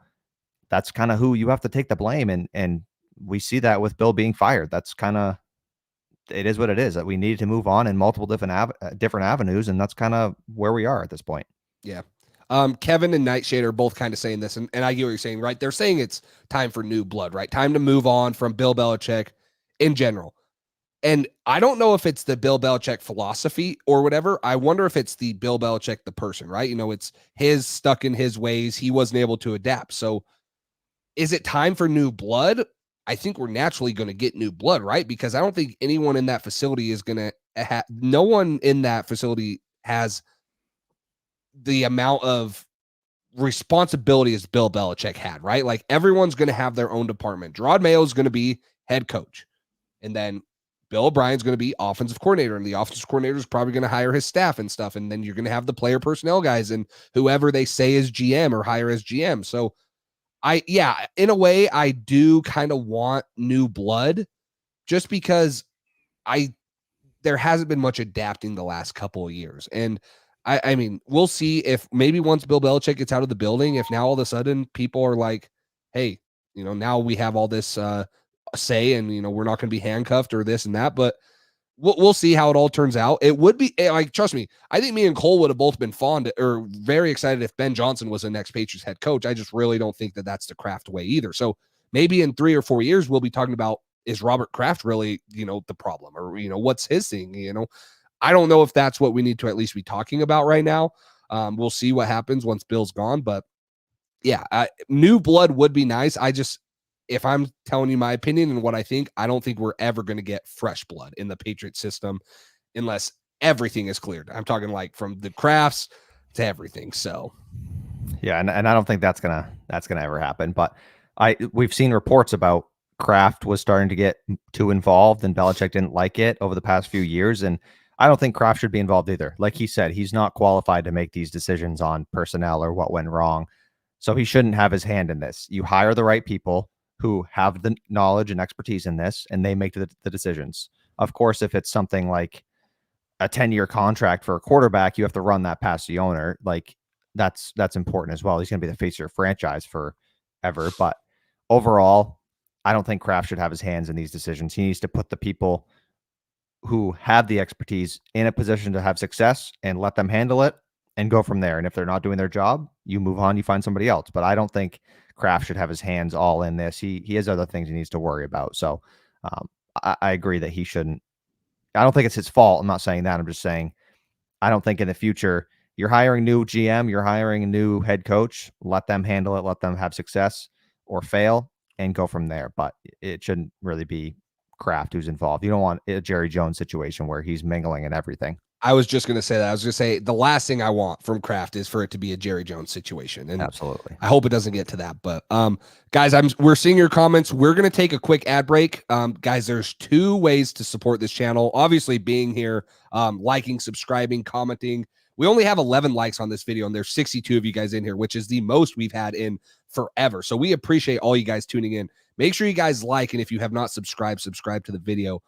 that's kind of who you have to take the blame. And we see that with Bill being fired. That's kind of, it is what it is, that we needed to move on in multiple different avenues. And that's kind of where we are at this point. Yeah. Kevin and Nightshade are both kind of saying this, and I get what you're saying, right? They're saying it's time for new blood, right? Time to move on from Bill Belichick in general. And I don't know if it's the Bill Belichick philosophy or whatever. I wonder if it's the Bill Belichick, the person, right? It's his stuck in his ways. He wasn't able to adapt. So is it time for new blood? I think we're naturally going to get new blood, right? Because I don't think anyone in that facility is going to have, no one in that facility has the amount of responsibility as Bill Belichick had, right? Like, everyone's going to have their own department. Jerod Mayo is going to be head coach. And then Bill O'Brien's going to be offensive coordinator, and the offensive coordinator is probably going to hire his staff and stuff. And then you're going to have the player personnel guys and whoever they say is GM or hire as GM. So in a way, I do kind of want new blood, just because there hasn't been much adapting the last couple of years. And I mean, we'll see if maybe once Bill Belichick gets out of the building, if now all of a sudden people are like, hey, now we have all this say, and, we're not going to be handcuffed or this and that, but we'll see how it all turns out. It would be like, trust me, I think me and Cole would have both been fond or very excited if Ben Johnson was the next Patriots head coach. I just really don't think that that's the Kraft way either. So maybe in 3 or 4 years, we'll be talking about, is Robert Kraft really, the problem, or, what's his thing? I don't know if that's what we need to at least be talking about right now. We'll see what happens once Bill's gone, but yeah, new blood would be nice. If I'm telling you my opinion and what I think, I don't think we're ever going to get fresh blood in the Patriot system unless everything is cleared. I'm talking like from the Crafts to everything. So yeah, and I don't think that's gonna ever happen. But we've seen reports about Kraft was starting to get too involved, and Belichick didn't like it over the past few years. And I don't think Kraft should be involved either. Like he said, he's not qualified to make these decisions on personnel or what went wrong. So he shouldn't have his hand in this. You hire the right people who have the knowledge and expertise in this, and they make the decisions. Of course, if it's something like a 10-year contract for a quarterback, you have to run that past the owner. Like that's important as well. He's going to be the face of your franchise forever. But overall, I don't think Kraft should have his hands in these decisions. He needs to put the people who have the expertise in a position to have success and let them handle it and go from there. And if they're not doing their job, you move on, you find somebody else. But I don't think Kraft should have his hands all in this. He has other things he needs to worry about. So I agree that he shouldn't. I don't think it's his fault. I'm not saying that. I'm just saying I don't think in the future you're hiring new GM, you're hiring a new head coach. Let them handle it. Let them have success or fail and go from there. But it shouldn't really be Kraft who's involved. You don't want a Jerry Jones situation where he's mingling and everything. I was just going to say that. I was going to say the last thing I want from Kraft is for it to be a Jerry Jones situation. And absolutely, I hope it doesn't get to that. But guys, we're seeing your comments. We're going to take a quick ad break. Guys, there's 2 ways to support this channel. Obviously being here, liking, subscribing, commenting. We only have 11 likes on this video and there's 62 of you guys in here, which is the most we've had in forever. So we appreciate all you guys tuning in. Make sure you guys like, and if you have not subscribed, subscribe to the video.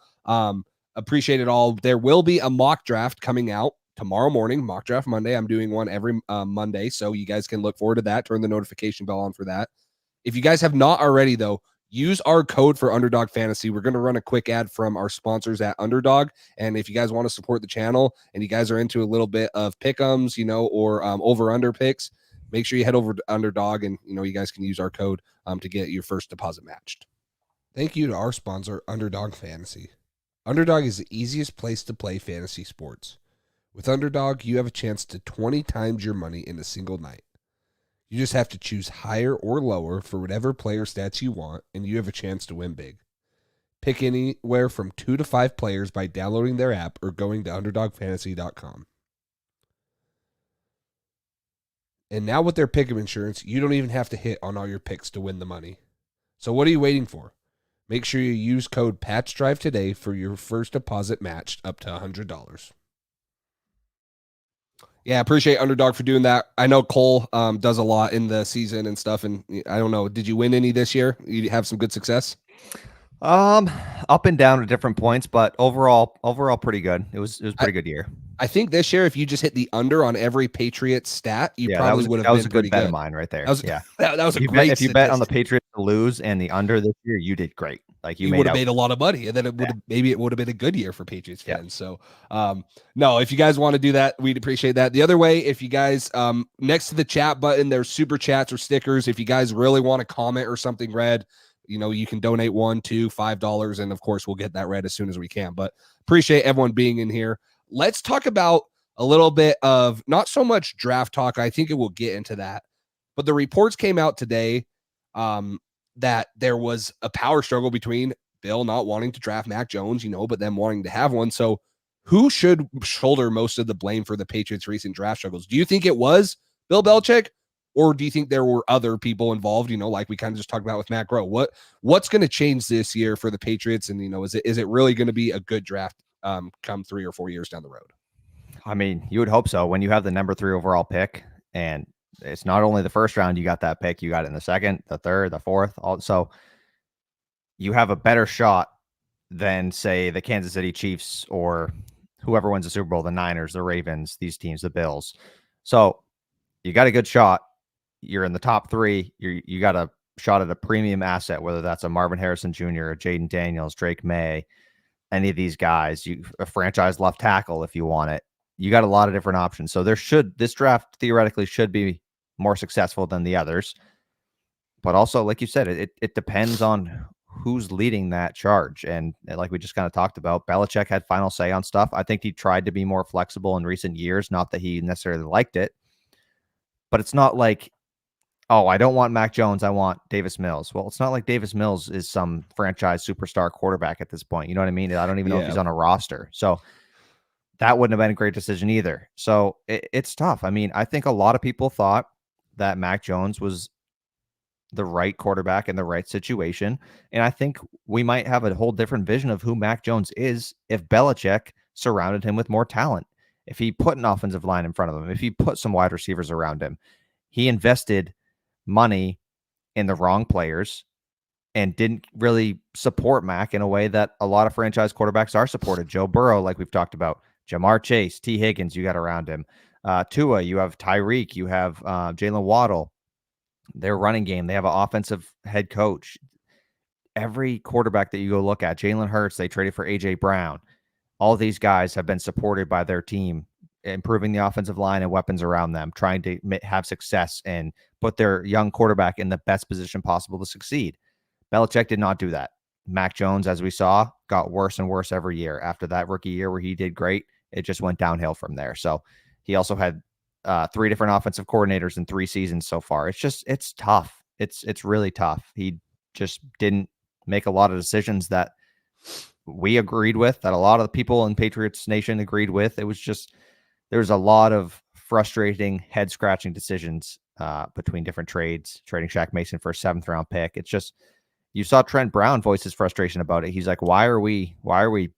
Appreciate it all. There will be a mock draft coming out tomorrow morning, Mock Draft Monday. I'm doing one every Monday, so you guys can look forward to that. Turn the notification bell on for that. If you guys have not already, though, use our code for Underdog Fantasy. We're going to run a quick ad from our sponsors at Underdog, and if you guys want to support the channel and you guys are into a little bit of pick'ems, or over-under picks, make sure you head over to Underdog, and you guys can use our code to get your first deposit matched. Thank you to our sponsor, Underdog Fantasy. Underdog is the easiest place to play fantasy sports. With Underdog, you have a chance to 20 times your money in a single night. You just have to choose higher or lower for whatever player stats you want, and you have a chance to win big. Pick anywhere from 2 to 5 players by downloading their app or going to UnderdogFantasy.com. And now with their pick'em insurance, you don't even have to hit on all your picks to win the money. So what are you waiting for? Make sure you use code PATCHDRIVE today for your first deposit matched up to $100. Yeah, appreciate Underdog for doing that. I know Cole does a lot in the season and stuff, and I don't know, did you win any this year? You have some good success? Up and down at different points, but overall pretty good. It was a pretty good year. I think this year, if you just hit the under on every Patriots stat, you probably would have been that was a good bet good. of mine right there. That was, yeah, that was a great. If you bet on the Patriots to lose and the under this year, you did great. Like you would have made a lot of money, and then it would have maybe it would have been a good year for Patriots fans. So, no, if you guys want to do that, we'd appreciate that. The other way, if you guys next to the chat button, there's super chats or stickers. If you guys really want to comment or something read, you can donate $1, $2, $5, and of course we'll get that read as soon as we can. But appreciate everyone being in here. Let's talk about a little bit of not so much draft talk. I think it will get into that, but the reports came out today that there was a power struggle between Bill not wanting to draft Mac Jones, but them wanting to have one. So who should shoulder most of the blame for the Patriots' recent draft struggles? Do you think it was Bill Belichick, or do you think there were other people involved, like we kind of just talked about with Matt Groh? What's going to change this year for the Patriots? And, is it really going to be a good draft come 3 or 4 years down the road? I mean, you would hope so. When you have the number 3 overall pick, and it's not only the first round, you got that pick, you got it in the second, the third, the fourth. Also, you have a better shot than, say, the Kansas City Chiefs or whoever wins the Super Bowl, the Niners, the Ravens, these teams, the Bills. So you got a good shot. You're in the top 3. You got a shot at a premium asset, whether that's a Marvin Harrison Jr., a Jaden Daniels, Drake May, any of these guys. A franchise left tackle if you want it. You got a lot of different options. So this draft theoretically should be more successful than the others. But also, like you said, it depends on who's leading that charge. And like we just kind of talked about, Belichick had final say on stuff. I think he tried to be more flexible in recent years. Not that he necessarily liked it, but it's not like, oh, I don't want Mac Jones, I want Davis Mills. Well, it's not like Davis Mills is some franchise superstar quarterback at this point. You know what I mean? I don't even know if he's on a roster. So that wouldn't have been a great decision either. So it's tough. I mean, I think a lot of people thought that Mac Jones was the right quarterback in the right situation. And I think we might have a whole different vision of who Mac Jones is if Belichick surrounded him with more talent. If he put an offensive line in front of him, if he put some wide receivers around him. He invested money in the wrong players and didn't really support Mac in a way that a lot of franchise quarterbacks are supported. Joe Burrow, like we've talked about, Jamar Chase, T. Higgins, you got around him. Tua, you have Tyreek, you have Jalen Waddle. Their running game, they have an offensive head coach. Every quarterback that you go look at, Jalen Hurts, they traded for A.J. Brown. All these guys have been supported by their team, improving the offensive line and weapons around them, trying to have success and put their young quarterback in the best position possible to succeed. Belichick did not do that. Mac Jones, as we saw, got worse and worse every year. After that rookie year where he did great, it just went downhill from there. So he also had 3 different offensive coordinators in 3 seasons so far. It's tough. It's really tough. He just didn't make a lot of decisions that we agreed with, that a lot of the people in Patriots Nation agreed with. It was just, there's a lot of frustrating, head scratching decisions between different trades, trading Shaq Mason for a 7th round pick. It's just, you saw Trent Brown voice his frustration about it. He's like, why are we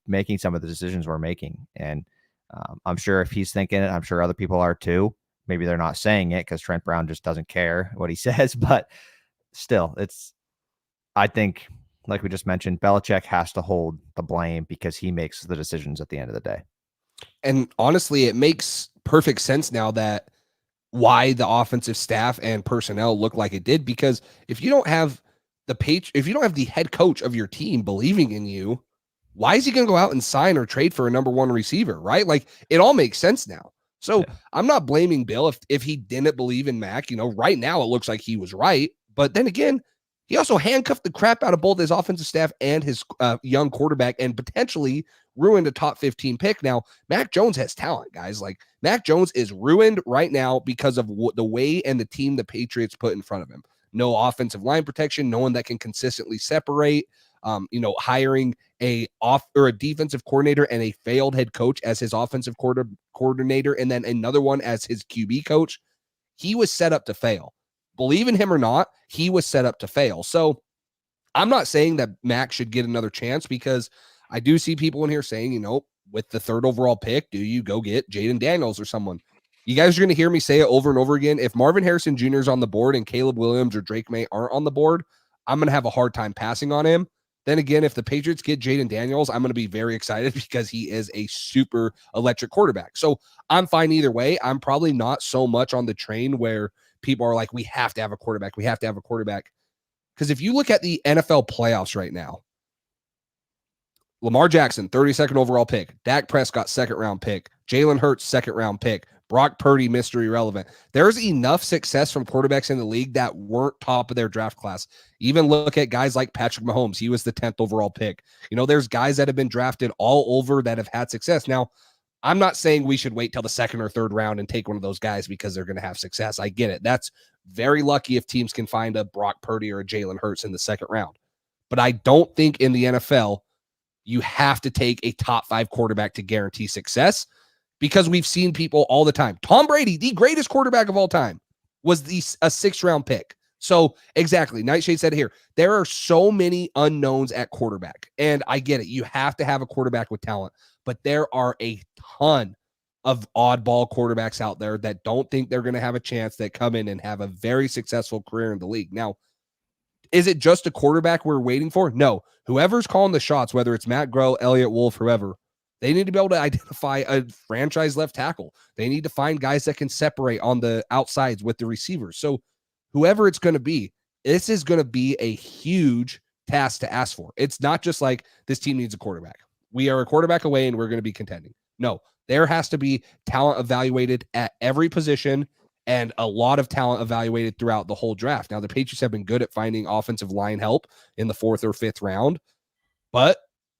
making some of the decisions we're making? And I'm sure if he's thinking it, I'm sure other people are too. Maybe they're not saying it because Trent Brown just doesn't care what he says, but still, I think, like we just mentioned, Belichick has to hold the blame because he makes the decisions at the end of the day. And honestly, it makes perfect sense now that why the offensive staff and personnel look like it did, because if you don't have if you don't have the head coach of your team believing in you, why is he going to go out and sign or trade for a number 1 receiver, right? Like, it all makes sense now. So yeah. I'm not blaming Bill if he didn't believe in Mac. Right now it looks like he was right. But then again, he also handcuffed the crap out of both his offensive staff and his young quarterback and potentially ruined a top 15 pick. Now, Mac Jones has talent, guys. Like, Mac Jones is ruined right now because of the way and the team the Patriots put in front of him. No offensive line protection, no one that can consistently separate. Hiring a defensive coordinator and a failed head coach as his offensive coordinator, and then another one as his QB coach. He was set up to fail. Believe in him or not, he was set up to fail. So I'm not saying that Mac should get another chance, because I do see people in here saying, with the 3rd overall pick, do you go get Jaden Daniels or someone? You guys are going to hear me say it over and over again. If Marvin Harrison Jr. is on the board and Caleb Williams or Drake May aren't on the board, I'm going to have a hard time passing on him. Then again, if the Patriots get Jaden Daniels, I'm going to be very excited because he is a super electric quarterback. So I'm fine either way. I'm probably not so much on the train where people are like, we have to have a quarterback. We have to have a quarterback. Because if you look at the NFL playoffs right now, Lamar Jackson, 32nd overall pick. Dak Prescott, 2nd round pick. Jalen Hurts, 2nd round pick. Brock Purdy, mystery relevant. There's enough success from quarterbacks in the league that weren't top of their draft class. Even look at guys like Patrick Mahomes. He was the 10th overall pick. There's guys that have been drafted all over that have had success. Now, I'm not saying we should wait till the 2nd or 3rd round and take one of those guys because they're going to have success. I get it. That's very lucky if teams can find a Brock Purdy or a Jalen Hurts in the 2nd round. But I don't think in the NFL you have to take a top 5 quarterback to guarantee success, because we've seen people all the time. Tom Brady, the greatest quarterback of all time, was a 6th round pick. So exactly, Nightshade said here, there are so many unknowns at quarterback. And I get it. You have to have a quarterback with talent, but there are a ton of oddball quarterbacks out there that don't think they're going to have a chance, that come in and have a very successful career in the league. Now, is it just a quarterback we're waiting for? No. Whoever's calling the shots, whether it's Matt Groh, Elliott Wolf, whoever, they need to be able to identify a franchise left tackle. They need to find guys that can separate on the outsides with the receivers. So whoever it's going to be, this is going to be a huge task to ask for. It's not just like this team needs a quarterback. We are a quarterback away and we're going to be contending. No, there has to be talent evaluated at every position and a lot of talent evaluated throughout the whole draft. Now, the Patriots have been good at finding offensive line help in the 4th or 5th round, but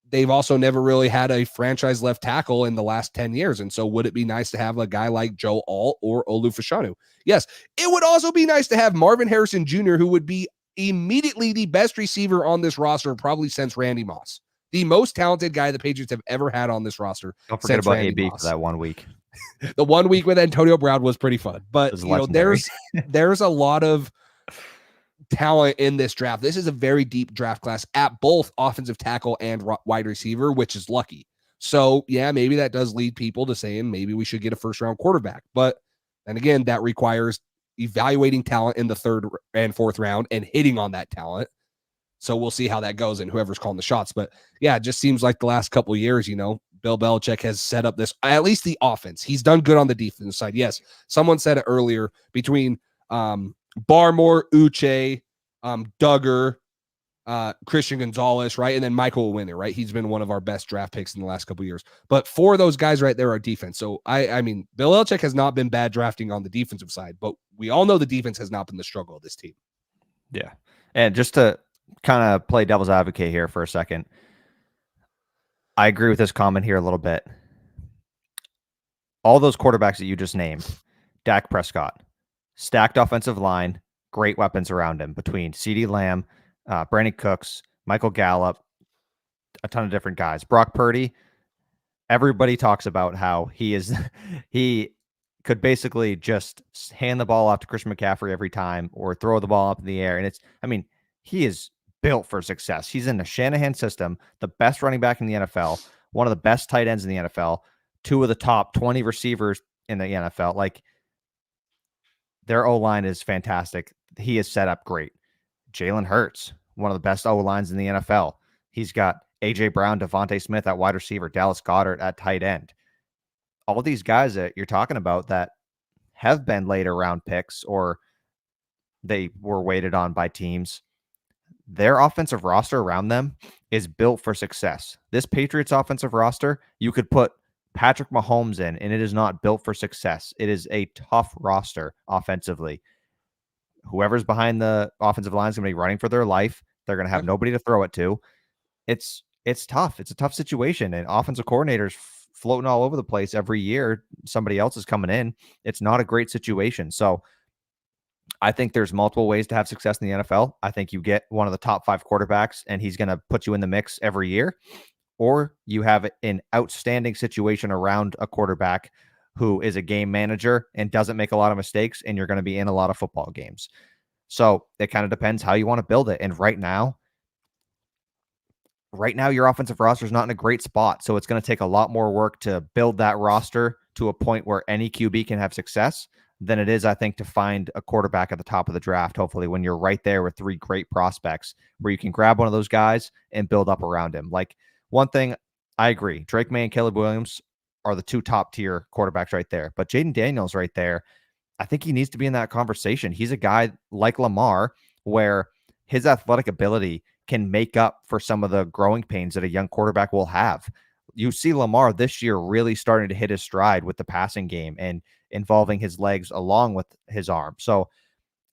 they've also never really had a franchise left tackle in the last 10 years. And so would it be nice to have a guy like Joe Alt or Olu Fashanu? Yes. It would also be nice to have Marvin Harrison Jr., who would be immediately the best receiver on this roster, probably since Randy Moss, the most talented guy the Patriots have ever had on this roster. Don't forget about AB for that 1 week. The 1 week with Antonio Brown was pretty fun, but there's a lot of talent in this draft. This is a very deep draft class at both offensive tackle and wide receiver, which is lucky. So yeah, maybe that does lead people to saying maybe we should get a 1st round quarterback. But then again, that requires evaluating talent in the 3rd and 4th round and hitting on that talent. So we'll see how that goes and whoever's calling the shots. But yeah, it just seems like the last couple of years, Bill Belichick has set up this, at least the offense. He's done good on the defense side. Yes, someone said it earlier, between Barmore, Uche, Duggar, Christian Gonzalez, right? And then Michael Winner, right? He's been one of our best draft picks in the last couple of years. But four of those guys right there are defense. So, I mean, Bill Belichick has not been bad drafting on the defensive side, but we all know the defense has not been the struggle of this team. Yeah. And just to kind of play devil's advocate here for a second, I agree with this comment here a little bit. All those quarterbacks that you just named, Dak Prescott, stacked offensive line, great weapons around him between CeeDee Lamb, Brandon Cooks, Michael Gallup, a ton of different guys. Brock Purdy, everybody talks about how he could basically just hand the ball off to Christian McCaffrey every time or throw the ball up in the air. And he is built for success. He's in the Shanahan system, the best running back in the NFL, one of the best tight ends in the NFL, two of the top 20 receivers in the NFL. Like, their O-line is fantastic. He is set up great. Jalen Hurts, one of the best O-lines in the NFL. He's got A.J. Brown, Devontae Smith at wide receiver, Dallas Goedert at tight end. All these guys that you're talking about that have been later round picks or they were waited on by teams, their offensive roster around them is built for success. This Patriots offensive roster, you could put Patrick Mahomes in, and it is not built for success. It is a tough roster offensively. Whoever's behind the offensive line is going to be running for their life. They're going to have nobody to throw it to. It's tough. It's a tough situation, and offensive coordinators floating all over the place every year. Somebody else is coming in. It's not a great situation. So I think there's multiple ways to have success in the NFL. I think you get one of the top 5 quarterbacks, and he's going to put you in the mix every year. Or you have an outstanding situation around a quarterback who is a game manager and doesn't make a lot of mistakes, and you're going to be in a lot of football games. So it kind of depends how you want to build it. And right now, your offensive roster is not in a great spot. So it's going to take a lot more work to build that roster to a point where any QB can have success than it is, I think, to find a quarterback at the top of the draft, hopefully, when you're right there with 3 great prospects where you can grab one of those guys and build up around him. Like, one thing, I agree, Drake May and Caleb Williams are the 2 top-tier quarterbacks right there. But Jaden Daniels right there, I think he needs to be in that conversation. He's a guy like Lamar where his athletic ability can make up for some of the growing pains that a young quarterback will have. You see Lamar this year really starting to hit his stride with the passing game and involving his legs along with his arm. So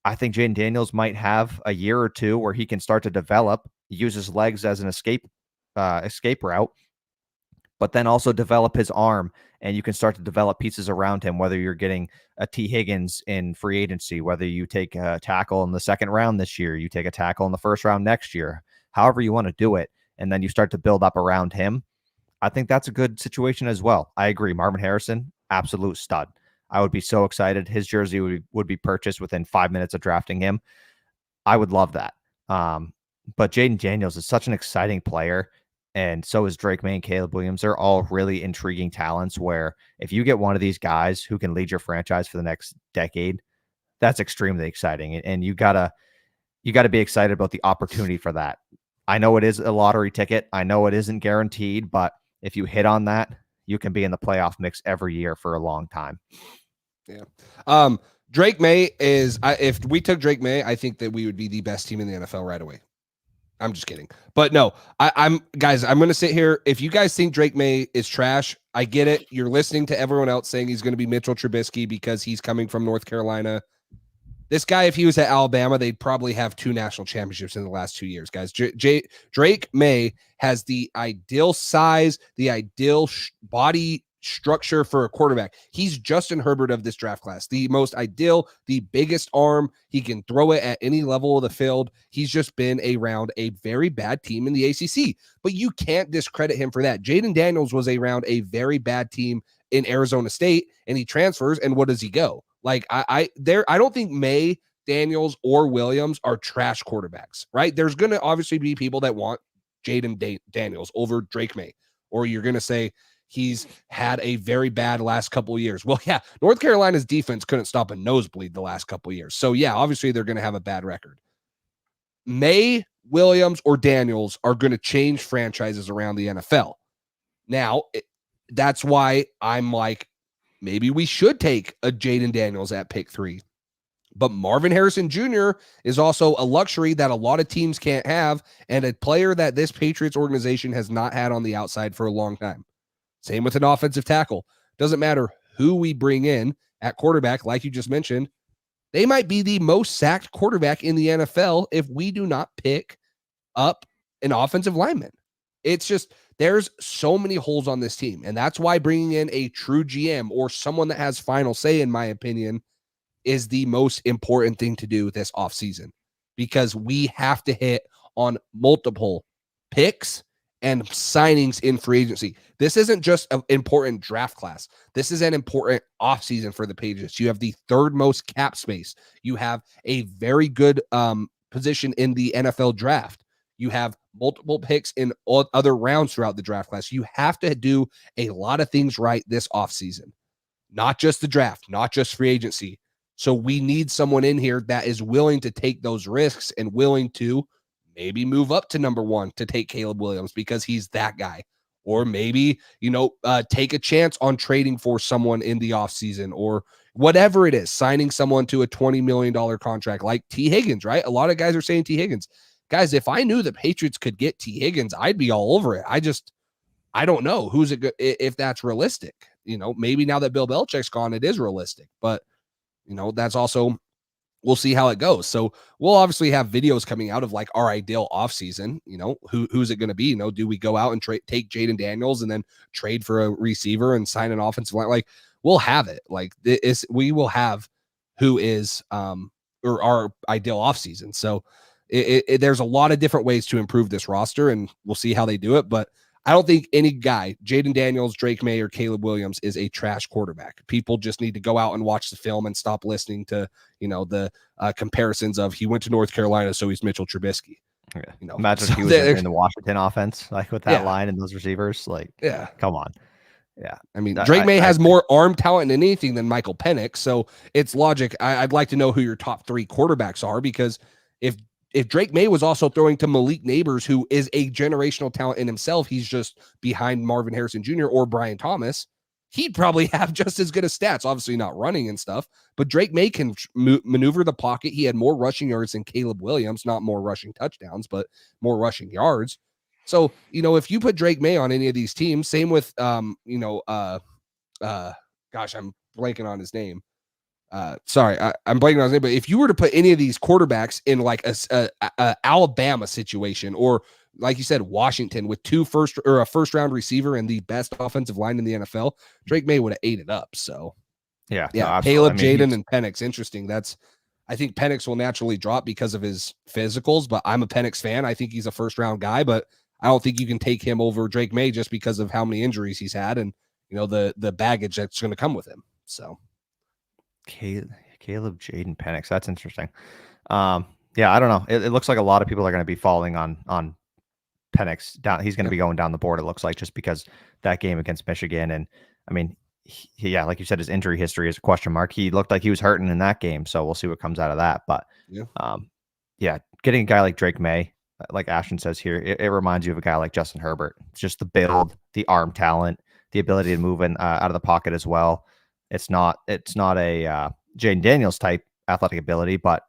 I think Jaden Daniels might have a year or 2 where he can start to develop, use his legs as an escape route, but then also develop his arm, and you can start to develop pieces around him, whether you're getting a T. Higgins in free agency, whether you take a tackle in the 2nd round this year, you take a tackle in the 1st round next year, however you want to do it, and then you start to build up around him. I think that's a good situation as well. I agree. Marvin Harrison, absolute stud. I would be so excited. His jersey would be purchased within 5 minutes of drafting him. I would love that. But Jaden Daniels is such an exciting player, and so is Drake May and Caleb Williams. They're all really intriguing talents where if you get one of these guys who can lead your franchise for the next decade, that's extremely exciting. And you gotta be excited about the opportunity for that. I know it is a lottery ticket. I know it isn't guaranteed, but if you hit on that, you can be in the playoff mix every year for a long time. Yeah. Drake May is, if we took Drake May, I think that we would be the best team in the NFL right away. I'm just kidding. But no, I'm going to sit here. If you guys think Drake May is trash, I get it. You're listening to everyone else saying he's going to be Mitchell Trubisky because he's coming from North Carolina. This guy, if he was at Alabama, they'd probably have 2 national championships in the last 2 years, guys. Drake May has the ideal size, the ideal body structure for a quarterback. He's Justin Herbert of this draft class, the most ideal, the biggest arm. He can throw it at any level of the field. He's just been around a very bad team in the ACC, but you can't discredit him for that. Jaden Daniels was around a very bad team in Arizona State, and he transfers, and what does he go? Like, I don't think May, Daniels, or Williams are trash quarterbacks, right? There's going to obviously be people that want Jaden Daniels over Drake May, or you're going to say he's had a very bad last couple of years. Well, yeah, North Carolina's defense couldn't stop a nosebleed the last couple of years. So, yeah, obviously they're going to have a bad record. May, Williams, or Daniels are going to change franchises around the NFL. Now, that's why I'm like, maybe we should take a Jaden Daniels at pick 3. But Marvin Harrison Jr. is also a luxury that a lot of teams can't have, and a player that this Patriots organization has not had on the outside for a long time. Same with an offensive tackle. Doesn't matter who we bring in at quarterback, like you just mentioned, they might be the most sacked quarterback in the NFL if we do not pick up an offensive lineman. It's just, there's so many holes on this team. And that's why bringing in a true GM or someone that has final say, in my opinion, is the most important thing to do this offseason, because we have to hit on multiple picks and signings in free agency. This isn't just an important draft class. This is an important offseason for the Patriots. You have the 3rd most cap space. You have a very good position in the NFL draft. You have multiple picks in other rounds throughout the draft class. You have to do a lot of things right this offseason, not just the draft, not just free agency. So we need someone in here that is willing to take those risks and willing to maybe move up to number 1 to take Caleb Williams because he's that guy. Or maybe, take a chance on trading for someone in the offseason or whatever it is, signing someone to a $20 million contract like T. Higgins, right? A lot of guys are saying T. Higgins. Guys, if I knew the Patriots could get T. Higgins, I'd be all over it. I don't know if that's realistic. Maybe now that Bill Belichick's gone, it is realistic. But that's also, we'll see how it goes. So we'll obviously have videos coming out of like our ideal offseason. Who's it going to be? Do we go out and take Jaden Daniels and then trade for a receiver and sign an offensive line? Like, we'll have it. Like we will have who is or our ideal offseason. So there's a lot of different ways to improve this roster, and we'll see how they do it. But I don't think any guy, Jaden Daniels, Drake May, or Caleb Williams, is a trash quarterback. People just need to go out and watch the film and stop listening to, the comparisons of he went to North Carolina, so he's Mitchell Trubisky. Yeah. Imagine if he was in the Washington offense, like with that line and those receivers. Like, come on. Yeah. I mean, Drake May has more arm talent than anything than Michael Penix. So it's logic. I'd like to know who your top 3 quarterbacks are, because if Drake May was also throwing to Malik Neighbors, who is a generational talent in himself, he's just behind Marvin Harrison Jr. or Brian Thomas, he'd probably have just as good of stats, obviously not running and stuff, but Drake May can maneuver the pocket. He had more rushing yards than Caleb Williams, not more rushing touchdowns, but more rushing yards. So, if you put Drake May on any of these teams, same with, gosh, I'm blanking on his name. Sorry, I'm blanking on his name, but if you were to put any of these quarterbacks in like a Alabama situation, or like you said, Washington with a first round receiver and the best offensive line in the NFL, Drake May would have ate it up. So yeah, no, Caleb, Jaden, and Penix. Interesting. I think Penix will naturally drop because of his physicals, but I'm a Penix fan. I think he's a first round guy, but I don't think you can take him over Drake May just because of how many injuries he's had and the baggage that's going to come with him. So. Caleb, Jaden, Penix. That's interesting. Yeah, I don't know. It looks like a lot of people are going to be falling on Penix down. He's going to be going down the board, it looks like, just because that game against Michigan. And I mean, like you said, his injury history is a question mark. He looked like he was hurting in that game. So we'll see what comes out of that. But getting a guy like Drake May, like Ashton says here, it reminds you of a guy like Justin Herbert. It's just the build, the arm talent, the ability to move in out of the pocket as well. It's not a Jaden Daniels type athletic ability, but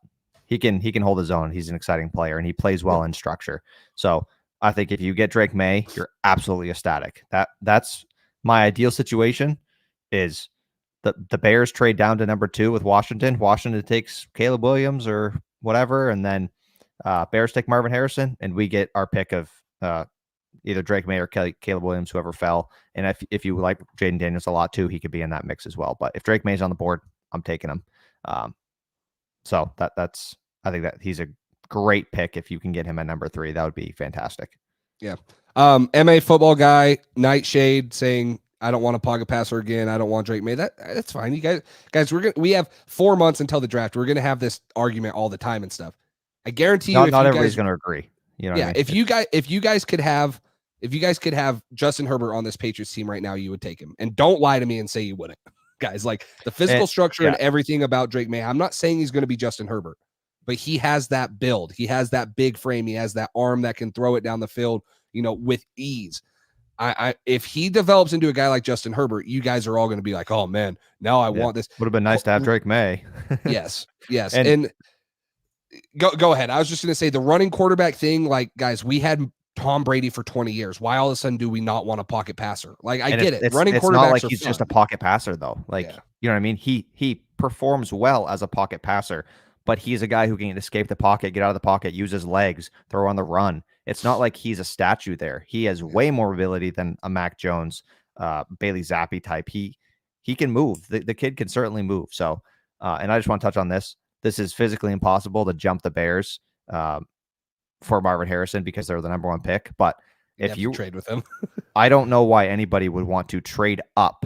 he can hold his own. He's an exciting player, and he plays well in structure. So I think if you get Drake May, you're absolutely ecstatic. That's my ideal situation. Is the Bears trade down to number 2 with Washington. Washington takes Caleb Williams or whatever, and then Bears take Marvin Harrison, and we get our pick of either Drake May or Caleb Williams, whoever fell. And if you like Jaden Daniels a lot too, he could be in that mix as well. But if Drake May's on the board, I'm taking him. So that's I think that he's a great pick. If you can get him at number 3, that would be fantastic. Yeah. MA football guy, Nightshade, saying, I don't want a pocket passer again. I don't want Drake May. That's fine. You guys, we have 4 months until the draft. We're gonna have this argument all the time and stuff. I guarantee you, not everybody's gonna agree. You know, if you guys could have Justin Herbert on this Patriots team right now, you would take him. And don't lie to me and say you wouldn't. Guys, like the physical structure and everything about Drake May. I'm not saying he's going to be Justin Herbert, but he has that build. He has that big frame. He has that arm that can throw it down the field, with ease. If he develops into a guy like Justin Herbert, you guys are all going to be like, oh man, now I want this. Would have been nice to have Drake May. Yes. And And go ahead. I was just going to say the running quarterback thing. Like, guys, we had Tom Brady for 20 years. Why all of a sudden do we not want a pocket passer? Like, I get it. Running it's quarterbacks not like are he's fun. just a pocket passer though. Like, Yeah. you know what I mean? He performs well as a pocket passer, but he's a guy who can escape the pocket, get out of the pocket, use his legs, throw on the run. It's not like he's a statue there. He has way more ability than a Mac Jones, Bailey Zappi type. He can move. The kid can certainly move. So, and I just want to touch on this. This is physically impossible to jump the Bears for Marvin Harrison because they're the number 1 pick. But if you trade with him, I don't know why anybody would want to trade up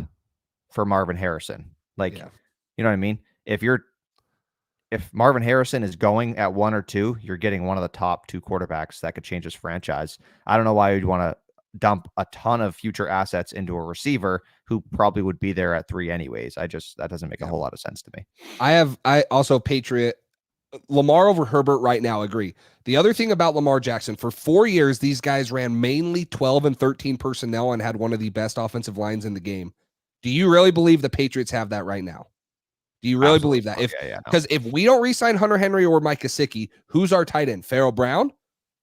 for Marvin Harrison. Like, you know what I mean? If Marvin Harrison is going at 1 or 2, you're getting one of the top 2 quarterbacks that could change his franchise. I don't know why you'd want to dump a ton of future assets into a receiver who probably would be there at 3 anyways. That doesn't make a whole lot of sense to me. I also Patriot Lamar over Herbert right now. Agree. The other thing about Lamar Jackson, for 4 years, these guys ran mainly 12 and 13 personnel and had one of the best offensive lines in the game. Do you really believe the Patriots have that right now? Do you really Absolutely believe that? not. Because if we don't re-sign Hunter Henry or Mike Gesicki, who's our tight end? Farrell Brown?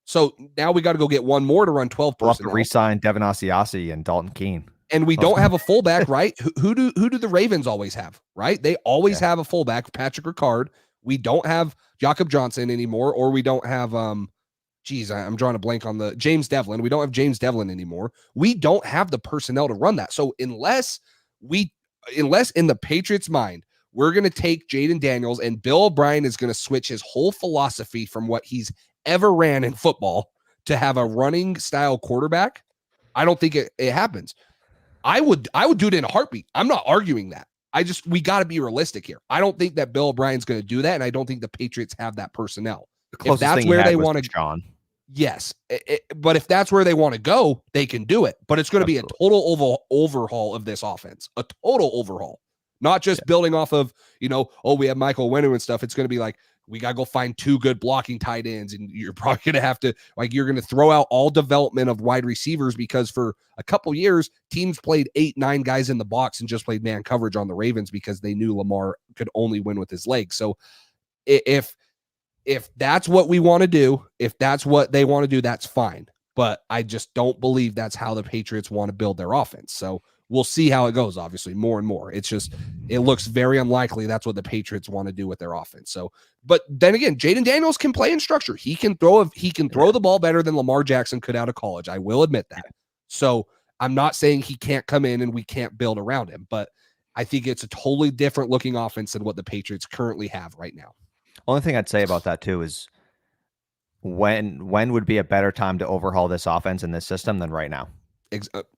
So now we got to go get one more to run 12 personnel. We'll have to re-sign Devin Asiasi and Dalton Keene. And we don't have a fullback, right? Who do the Ravens always have, right? They always have a fullback, Patrick Ricard. We don't have Jakob Johnson anymore, or we don't have I'm drawing a blank on the James Devlin. We don't have James Devlin anymore. We don't have the personnel to run that. So unless in the Patriots' mind, we're going to take Jaden Daniels and Bill O'Brien is going to switch his whole philosophy from what he's ever ran in football to have a running style quarterback, I don't think it happens. I would do it in a heartbeat. I'm not arguing that. We got to be realistic here. I don't think that Bill O'Brien's going to do that, and I don't think the Patriots have that personnel. If that's where they want to go, yes. But if that's where they want to go, they can do it. But it's going to be a total overhaul of this offense, a total overhaul, not just building off of, we have Michael Wenu and stuff. It's going to be like, we got to go find 2 good blocking tight ends. And you're probably going to have to, you're going to throw out all development of wide receivers because for a couple years, teams played 8-9 guys in the box and just played man coverage on the Ravens because they knew Lamar could only win with his legs. So if that's what we want to do, if that's what they want to do, that's fine. But I just don't believe that's how the Patriots want to build their offense. So we'll see how it goes, obviously, more and more. It looks very unlikely that's what the Patriots want to do with their offense. So, but then again, Jaden Daniels can play in structure. He can throw the ball better than Lamar Jackson could out of college. I will admit that. So I'm not saying he can't come in and we can't build around him, but I think it's a totally different looking offense than what the Patriots currently have right now. Only thing I'd say about that too is when would be a better time to overhaul this offense and this system than right now?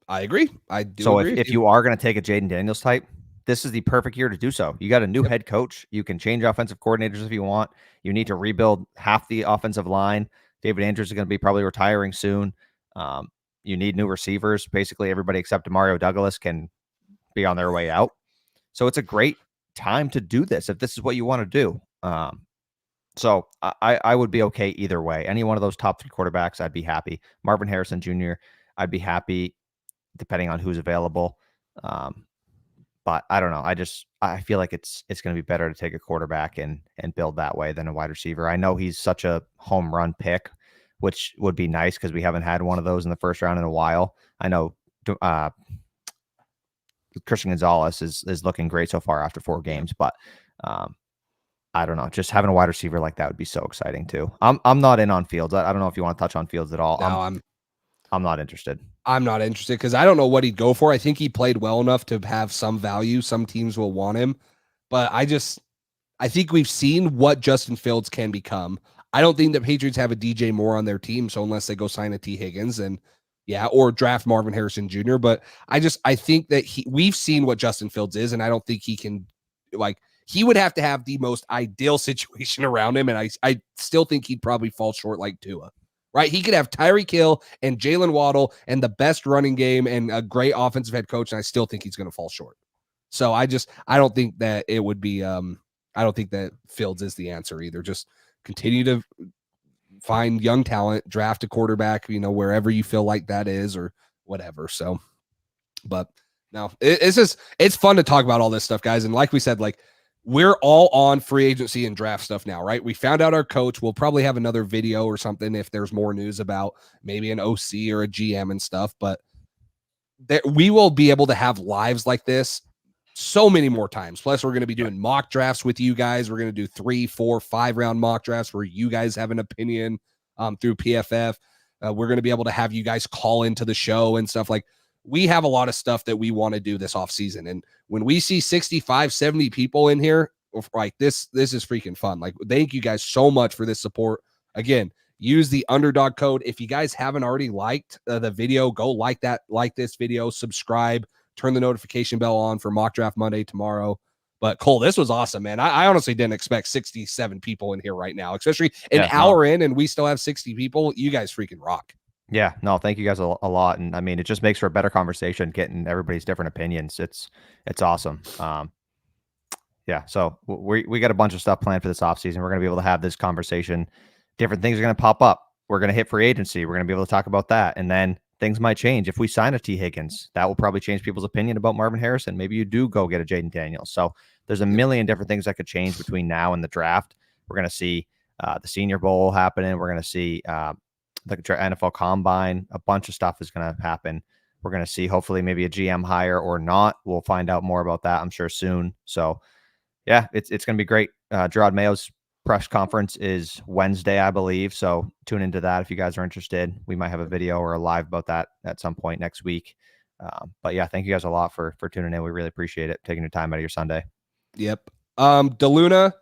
I agree. I do. So agree if you are going to take a Jaden Daniels type, this is the perfect year to do so. You got a new head coach. You can change offensive coordinators if you want. You need to rebuild half the offensive line. David Andrews is going to be probably retiring soon. You need new receivers. Basically, everybody except Mario Douglas can be on their way out. So it's a great time to do this if this is what you want to do. So I would be okay either way. Any one of those top 3 quarterbacks, I'd be happy. Marvin Harrison Jr., I'd be happy depending on who's available. But I don't know. I feel like it's going to be better to take a quarterback and build that way than a wide receiver. I know he's such a home run pick, which would be nice because we haven't had one of those in the first round in a while. I know Christian Gonzalez is looking great so far after 4 games, but I don't know. Just having a wide receiver like that would be so exciting too. I'm not in on Fields. I don't know if you want to touch on Fields at all. No, I'm not interested. I'm not interested because I don't know what he'd go for. I think he played well enough to have some value. Some teams will want him, but I think we've seen what Justin Fields can become. I don't think the Patriots have a DJ Moore on their team. So unless they go sign a T Higgins or draft Marvin Harrison Jr., but I think that we've seen what Justin Fields is. And I don't think he can he would have to have the most ideal situation around him. And I still think he'd probably fall short like Tua. Right, he could have Tyreek Hill and Jalen Waddle and the best running game and a great offensive head coach, and I still think he's going to fall short. So I don't think that it would be. I don't think that Fields is the answer either. Just continue to find young talent, draft a quarterback, wherever you feel like that is, or whatever. So, but no, it's fun to talk about all this stuff, guys. And like we said, like we're all on free agency and draft stuff now, right? We found out our coach. We'll probably have another video or something if there's more news about maybe an OC or a GM and stuff, but we will be able to have lives like this so many more times. Plus, we're going to be doing mock drafts with you guys. We're going to do 3, 4, 5 round mock drafts where you guys have an opinion through PFF. We're going to be able to have you guys call into the show and stuff. Like, we have a lot of stuff that we want to do this off season. And when we see 65, 70 people in here, like this is freaking fun. Like, thank you guys so much for this support. Again, use the underdog code. If you guys haven't already liked the video, go like this video, subscribe, turn the notification bell on for Mock Draft Monday tomorrow. But Cole, this was awesome, man. I honestly didn't expect 67 people in here right now, especially an hour in and we still have 60 people. You guys freaking rock. Yeah, no, thank you guys a lot. And I mean, it just makes for a better conversation, getting everybody's different opinions. It's awesome. Yeah, so we got a bunch of stuff planned for this offseason. We're going to be able to have this conversation. Different things are going to pop up. We're going to hit free agency. We're going to be able to talk about that. And then things might change. If we sign a T. Higgins, that will probably change people's opinion about Marvin Harrison. Maybe you do go get a Jaden Daniels. So there's a million different things that could change between now and the draft. We're going to see the Senior Bowl happening. We're going to see the NFL Combine. A bunch of stuff is going to happen. We're going to see hopefully maybe a GM hire or not. We'll find out more about that, I'm sure, soon. So yeah, it's going to be great. Jerod Mayo's press conference is Wednesday, I believe. So tune into that if you guys are interested. We might have a video or a live about that at some point next week. But yeah, thank you guys a lot for tuning in. We really appreciate it, taking your time out of your Sunday. Yep. DeLuna,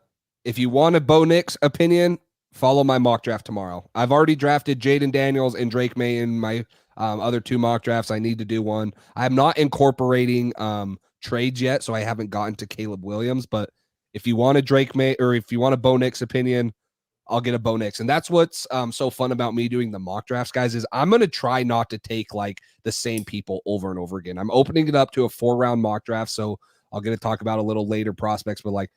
if you want a Bo Nix opinion, follow my mock draft tomorrow. I've already drafted Jaden Daniels and Drake May in my other 2 mock drafts. I need to do one. I'm not incorporating trades yet, so I haven't gotten to Caleb Williams. But if you want a Drake May or if you want a Bo Nix opinion, I'll get a Bo Nix. And that's what's so fun about me doing the mock drafts, guys, is I'm going to try not to take like the same people over and over again. I'm opening it up to a 4-round mock draft, so I'll get to talk about a little later prospects, but like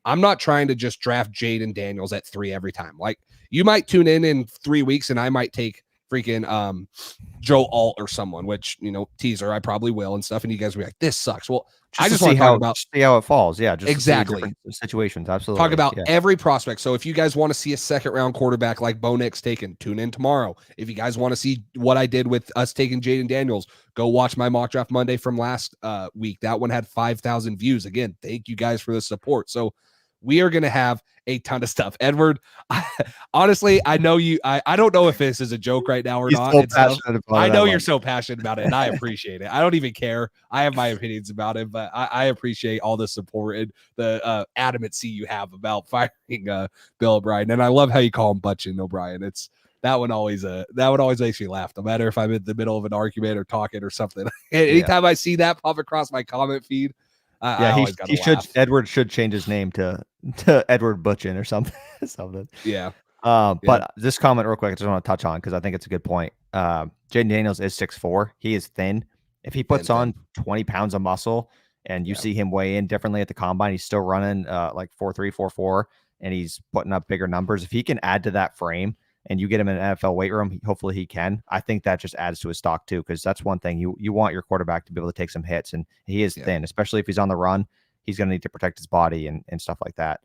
I'm not trying to just draft Jaden Daniels at 3 every time. Like you might tune in 3 weeks and I might take freaking Joe Alt or someone, which, you know, teaser, I probably will and stuff. And you guys will be like, this sucks. Well, I just want to talk about see how it falls. Yeah, just exactly different situations. Absolutely. Talk about every prospect. So if you guys want to see a 2nd-round quarterback like Bo Nix taken, tune in tomorrow. If you guys want to see what I did with us taking Jaden Daniels, go watch my mock draft Monday from last week. That one had 5,000 views. Again, thank you guys for the support. So we are going to have a ton of stuff. Edward, honestly, I know you. I don't know if this is a joke right now or not. I know you're so passionate about it, and I appreciate it. I don't even care. I have my opinions about it, but I appreciate all the support and the adamancy you have about firing Bill O'Brien. And I love how you call him Butchin O'Brien. It's that one always makes me laugh, no matter if I'm in the middle of an argument or talking or something. Anytime I see that pop across my comment feed. He should. Edward should change his name to Edward Butchin or something. Yeah. But this comment real quick, I just want to touch on because I think it's a good point. Jaden Daniels is 6'4". He is thin. If he puts on 20 pounds of muscle and you see him weigh in differently at the combine, he's still running like 4.3, 4.4, and he's putting up bigger numbers. If he can add to that frame and you get him in an NFL weight room, hopefully he can. I think that just adds to his stock too, because that's one thing you want your quarterback to be able to take some hits, and he is thin, especially if he's on the run. He's going to need to protect his body and stuff like that.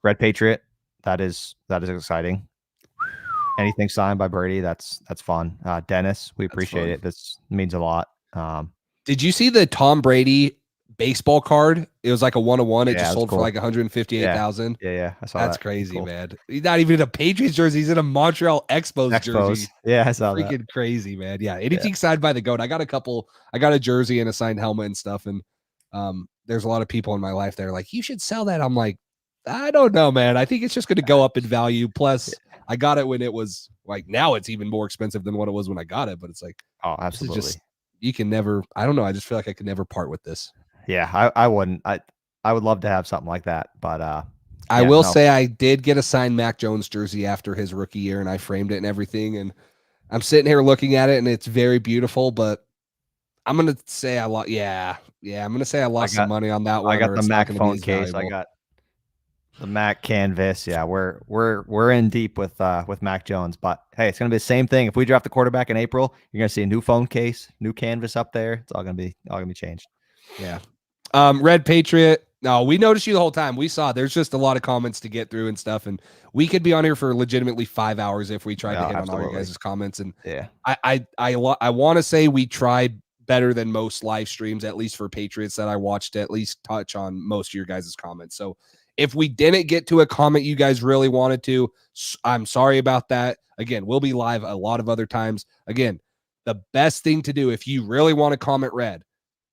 Red Patriot, that is exciting. Anything signed by Brady, that's fun. Dennis, we appreciate it. This means a lot. Did you see the Tom Brady baseball card? It was like a 1-of-1. It just sold for like 158,000. Yeah. I saw that's crazy, cool. Man. He's not even in a Patriots jersey. He's in a Montreal Expos jersey. Yeah, I saw that. Freaking crazy, man. Yeah. Anything signed by the GOAT. I got a jersey and a signed helmet and stuff. And there's a lot of people in my life that are like, you should sell that. I'm like, I don't know, man. I think it's just going to go up in value. Plus, I got it when it was like, now it's even more expensive than what it was when I got it. But it's like, oh, absolutely. You can never, I don't know. I just feel like I could never part with this. Yeah, I wouldn't. I would love to have something like that, but I will say I did get a signed Mac Jones jersey after his rookie year, and I framed it and everything. And I'm sitting here looking at it, and it's very beautiful. But I'm gonna say I'm gonna say I lost some money on that one. I got the Mac phone case. The Mac canvas. Yeah, we're in deep with Mac Jones. But hey, it's gonna be the same thing. If we draft the quarterback in April, you're gonna see a new phone case, new canvas up there. It's all gonna be changed. Yeah. Red Patriot. No, we noticed you the whole time. We saw there's just a lot of comments to get through and stuff, and we could be on here for legitimately 5 hours if we tried to hit on all your guys' comments. And yeah, I want to say we tried better than most live streams, at least for Patriots that I watched, to at least touch on most of your guys' comments. So if we didn't get to a comment you guys really wanted to, I'm sorry about that. Again, we'll be live a lot of other times. Again, the best thing to do if you really want to comment red,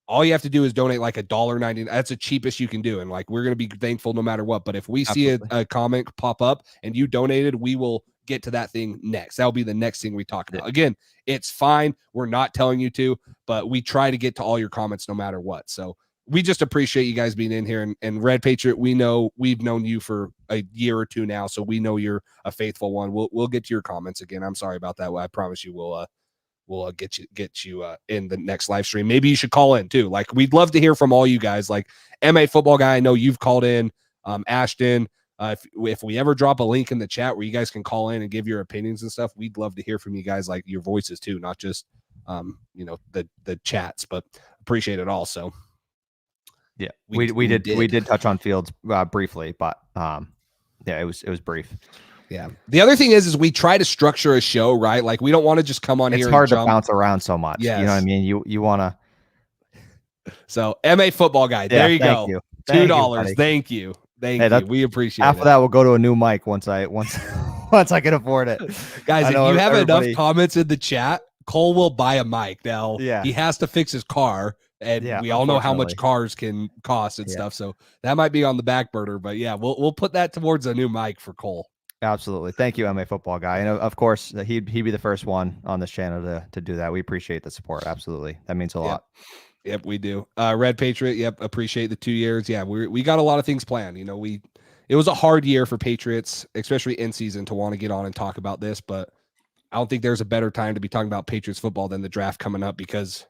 all you have to do is donate like $1.90. That's the cheapest you can do. And like, we're going to be thankful no matter what. But if we see a comment pop up and you donated, we will get to that thing next. That'll be the next thing we talk about. Again, it's fine. We're not telling you to, but we try to get to all your comments no matter what. So we just appreciate you guys being in here. And Red Patriot, we know we've known you for a year or two now, so we know you're a faithful one. We'll get to your comments again. I'm sorry about that. I promise you we'll get you in the next live stream. Maybe you should call in too. Like, we'd love to hear from all you guys. Like MA Football Guy, I know you've called in. Ashton, if we ever drop a link in the chat where you guys can call in and give your opinions and stuff, we'd love to hear from you guys, like your voices too, not just the chats, but appreciate it also. Yeah, we did touch on Fields briefly, but yeah, it was brief. Yeah. The other thing is we try to structure a show, right? Like, we don't want to just come on here. It's hard to bounce around so much. Yes. You know what I mean? You want to. So MA Football Guy, there you go. You. $2. Thank you. Thank you. We appreciate it. After that, we'll go to a new mic once I can afford it. Guys, if you have enough comments in the chat, Cole will buy a mic. Now, he has to fix his car. And we all know how much cars can cost and stuff. So that might be on the back burner. But yeah, we'll put that towards a new mic for Cole. Absolutely. Thank you, MA Football Guy. And of course, he'd be the first one on this channel to do that. We appreciate the support. Absolutely. That means a lot. Yep, we do. Red Patriot. Yep. Appreciate the 2 years. Yeah. We got a lot of things planned. It was a hard year for Patriots, especially in season, to want to get on and talk about this, but I don't think there's a better time to be talking about Patriots football than the draft coming up, because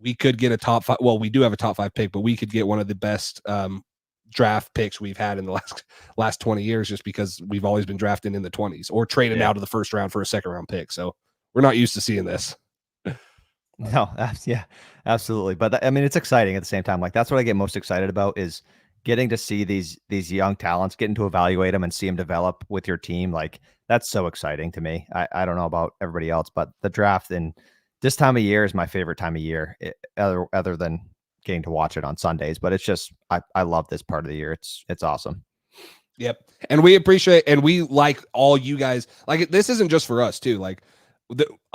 we could get a top 5. Well, we do have a top 5 pick, but we could get one of the best draft picks we've had in the last 20 years, just because we've always been drafting in the 20s or trading out of the first round for a second round pick. So we're not used to seeing this. No, yeah, absolutely. But I mean, it's exciting at the same time. Like, that's what I get most excited about, is getting to see these young talents, getting to evaluate them and see them develop with your team. Like, that's so exciting to me. I don't know about everybody else, but the draft and this time of year is my favorite time of year, other than getting to watch it on Sundays. But it's just, I love this part of the year. It's awesome. Yep. And we appreciate, and we like all you guys. Like, this isn't just for us too. Like,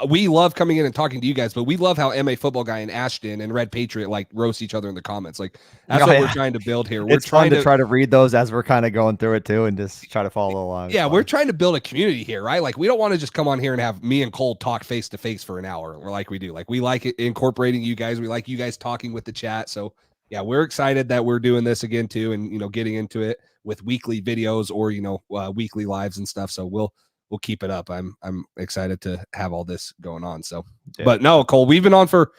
we love coming in and talking to you guys, but we love how MA Football Guy and Ashton and Red Patriot like roast each other in the comments. Like, that's what we're trying to build here. It's fun to try to read those as we're kind of going through it too, and just try to follow along. Yeah, we're trying to build a community here, right? Like, we don't want to just come on here and have me and Cole talk face to face for an hour, or like we do. Like, we like it incorporating you guys. We like you guys talking with the chat. So yeah, we're excited that we're doing this again too, and getting into it with weekly videos or weekly lives and stuff. So we'll keep it up. I'm excited to have all this going on. So, but no, Cole, we've been on for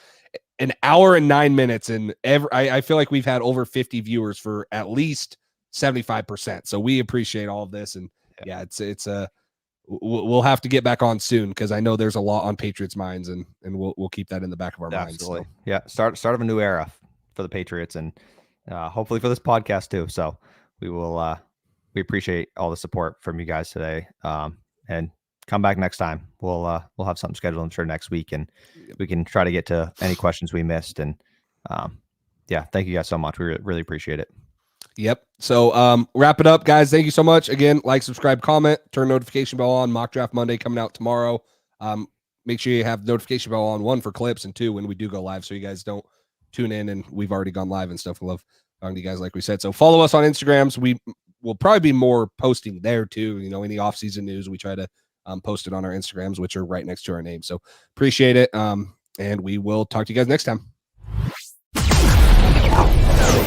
an hour and 9 minutes, and I feel like we've had over 50 viewers for at least 75%. So we appreciate all of this. And we'll have to get back on soon, because I know there's a lot on Patriots minds, and we'll keep that in the back of our minds. Absolutely. So. Yeah. Start of a new era for the Patriots, and hopefully for this podcast too. So we appreciate all the support from you guys today. And come back next time. We'll have something scheduled, I'm sure, next week, and we can try to get to any questions we missed. And thank you guys so much. We really appreciate it. Yep. So wrap it up, guys. Thank you so much. Again, like, subscribe, comment, turn notification bell on. Mock Draft Monday coming out tomorrow. Make sure you have the notification bell on, 1 for clips, and 2 when we do go live, so you guys don't tune in and we've already gone live and stuff. We love talking to you guys, like we said. So follow us on Instagrams. We'll probably be more posting there too. Any off-season news, we try to post it on our Instagrams, which are right next to our name. So appreciate it. And we will talk to you guys next time.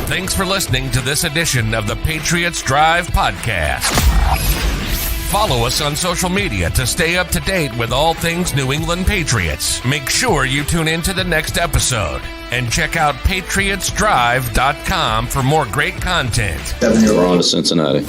Thanks for listening to this edition of the Patriots Drive podcast. Follow us on social media to stay up to date with all things New England Patriots. Make sure you tune in to the next episode. And check out patriotsdrive.com for more great content. We're on to Cincinnati.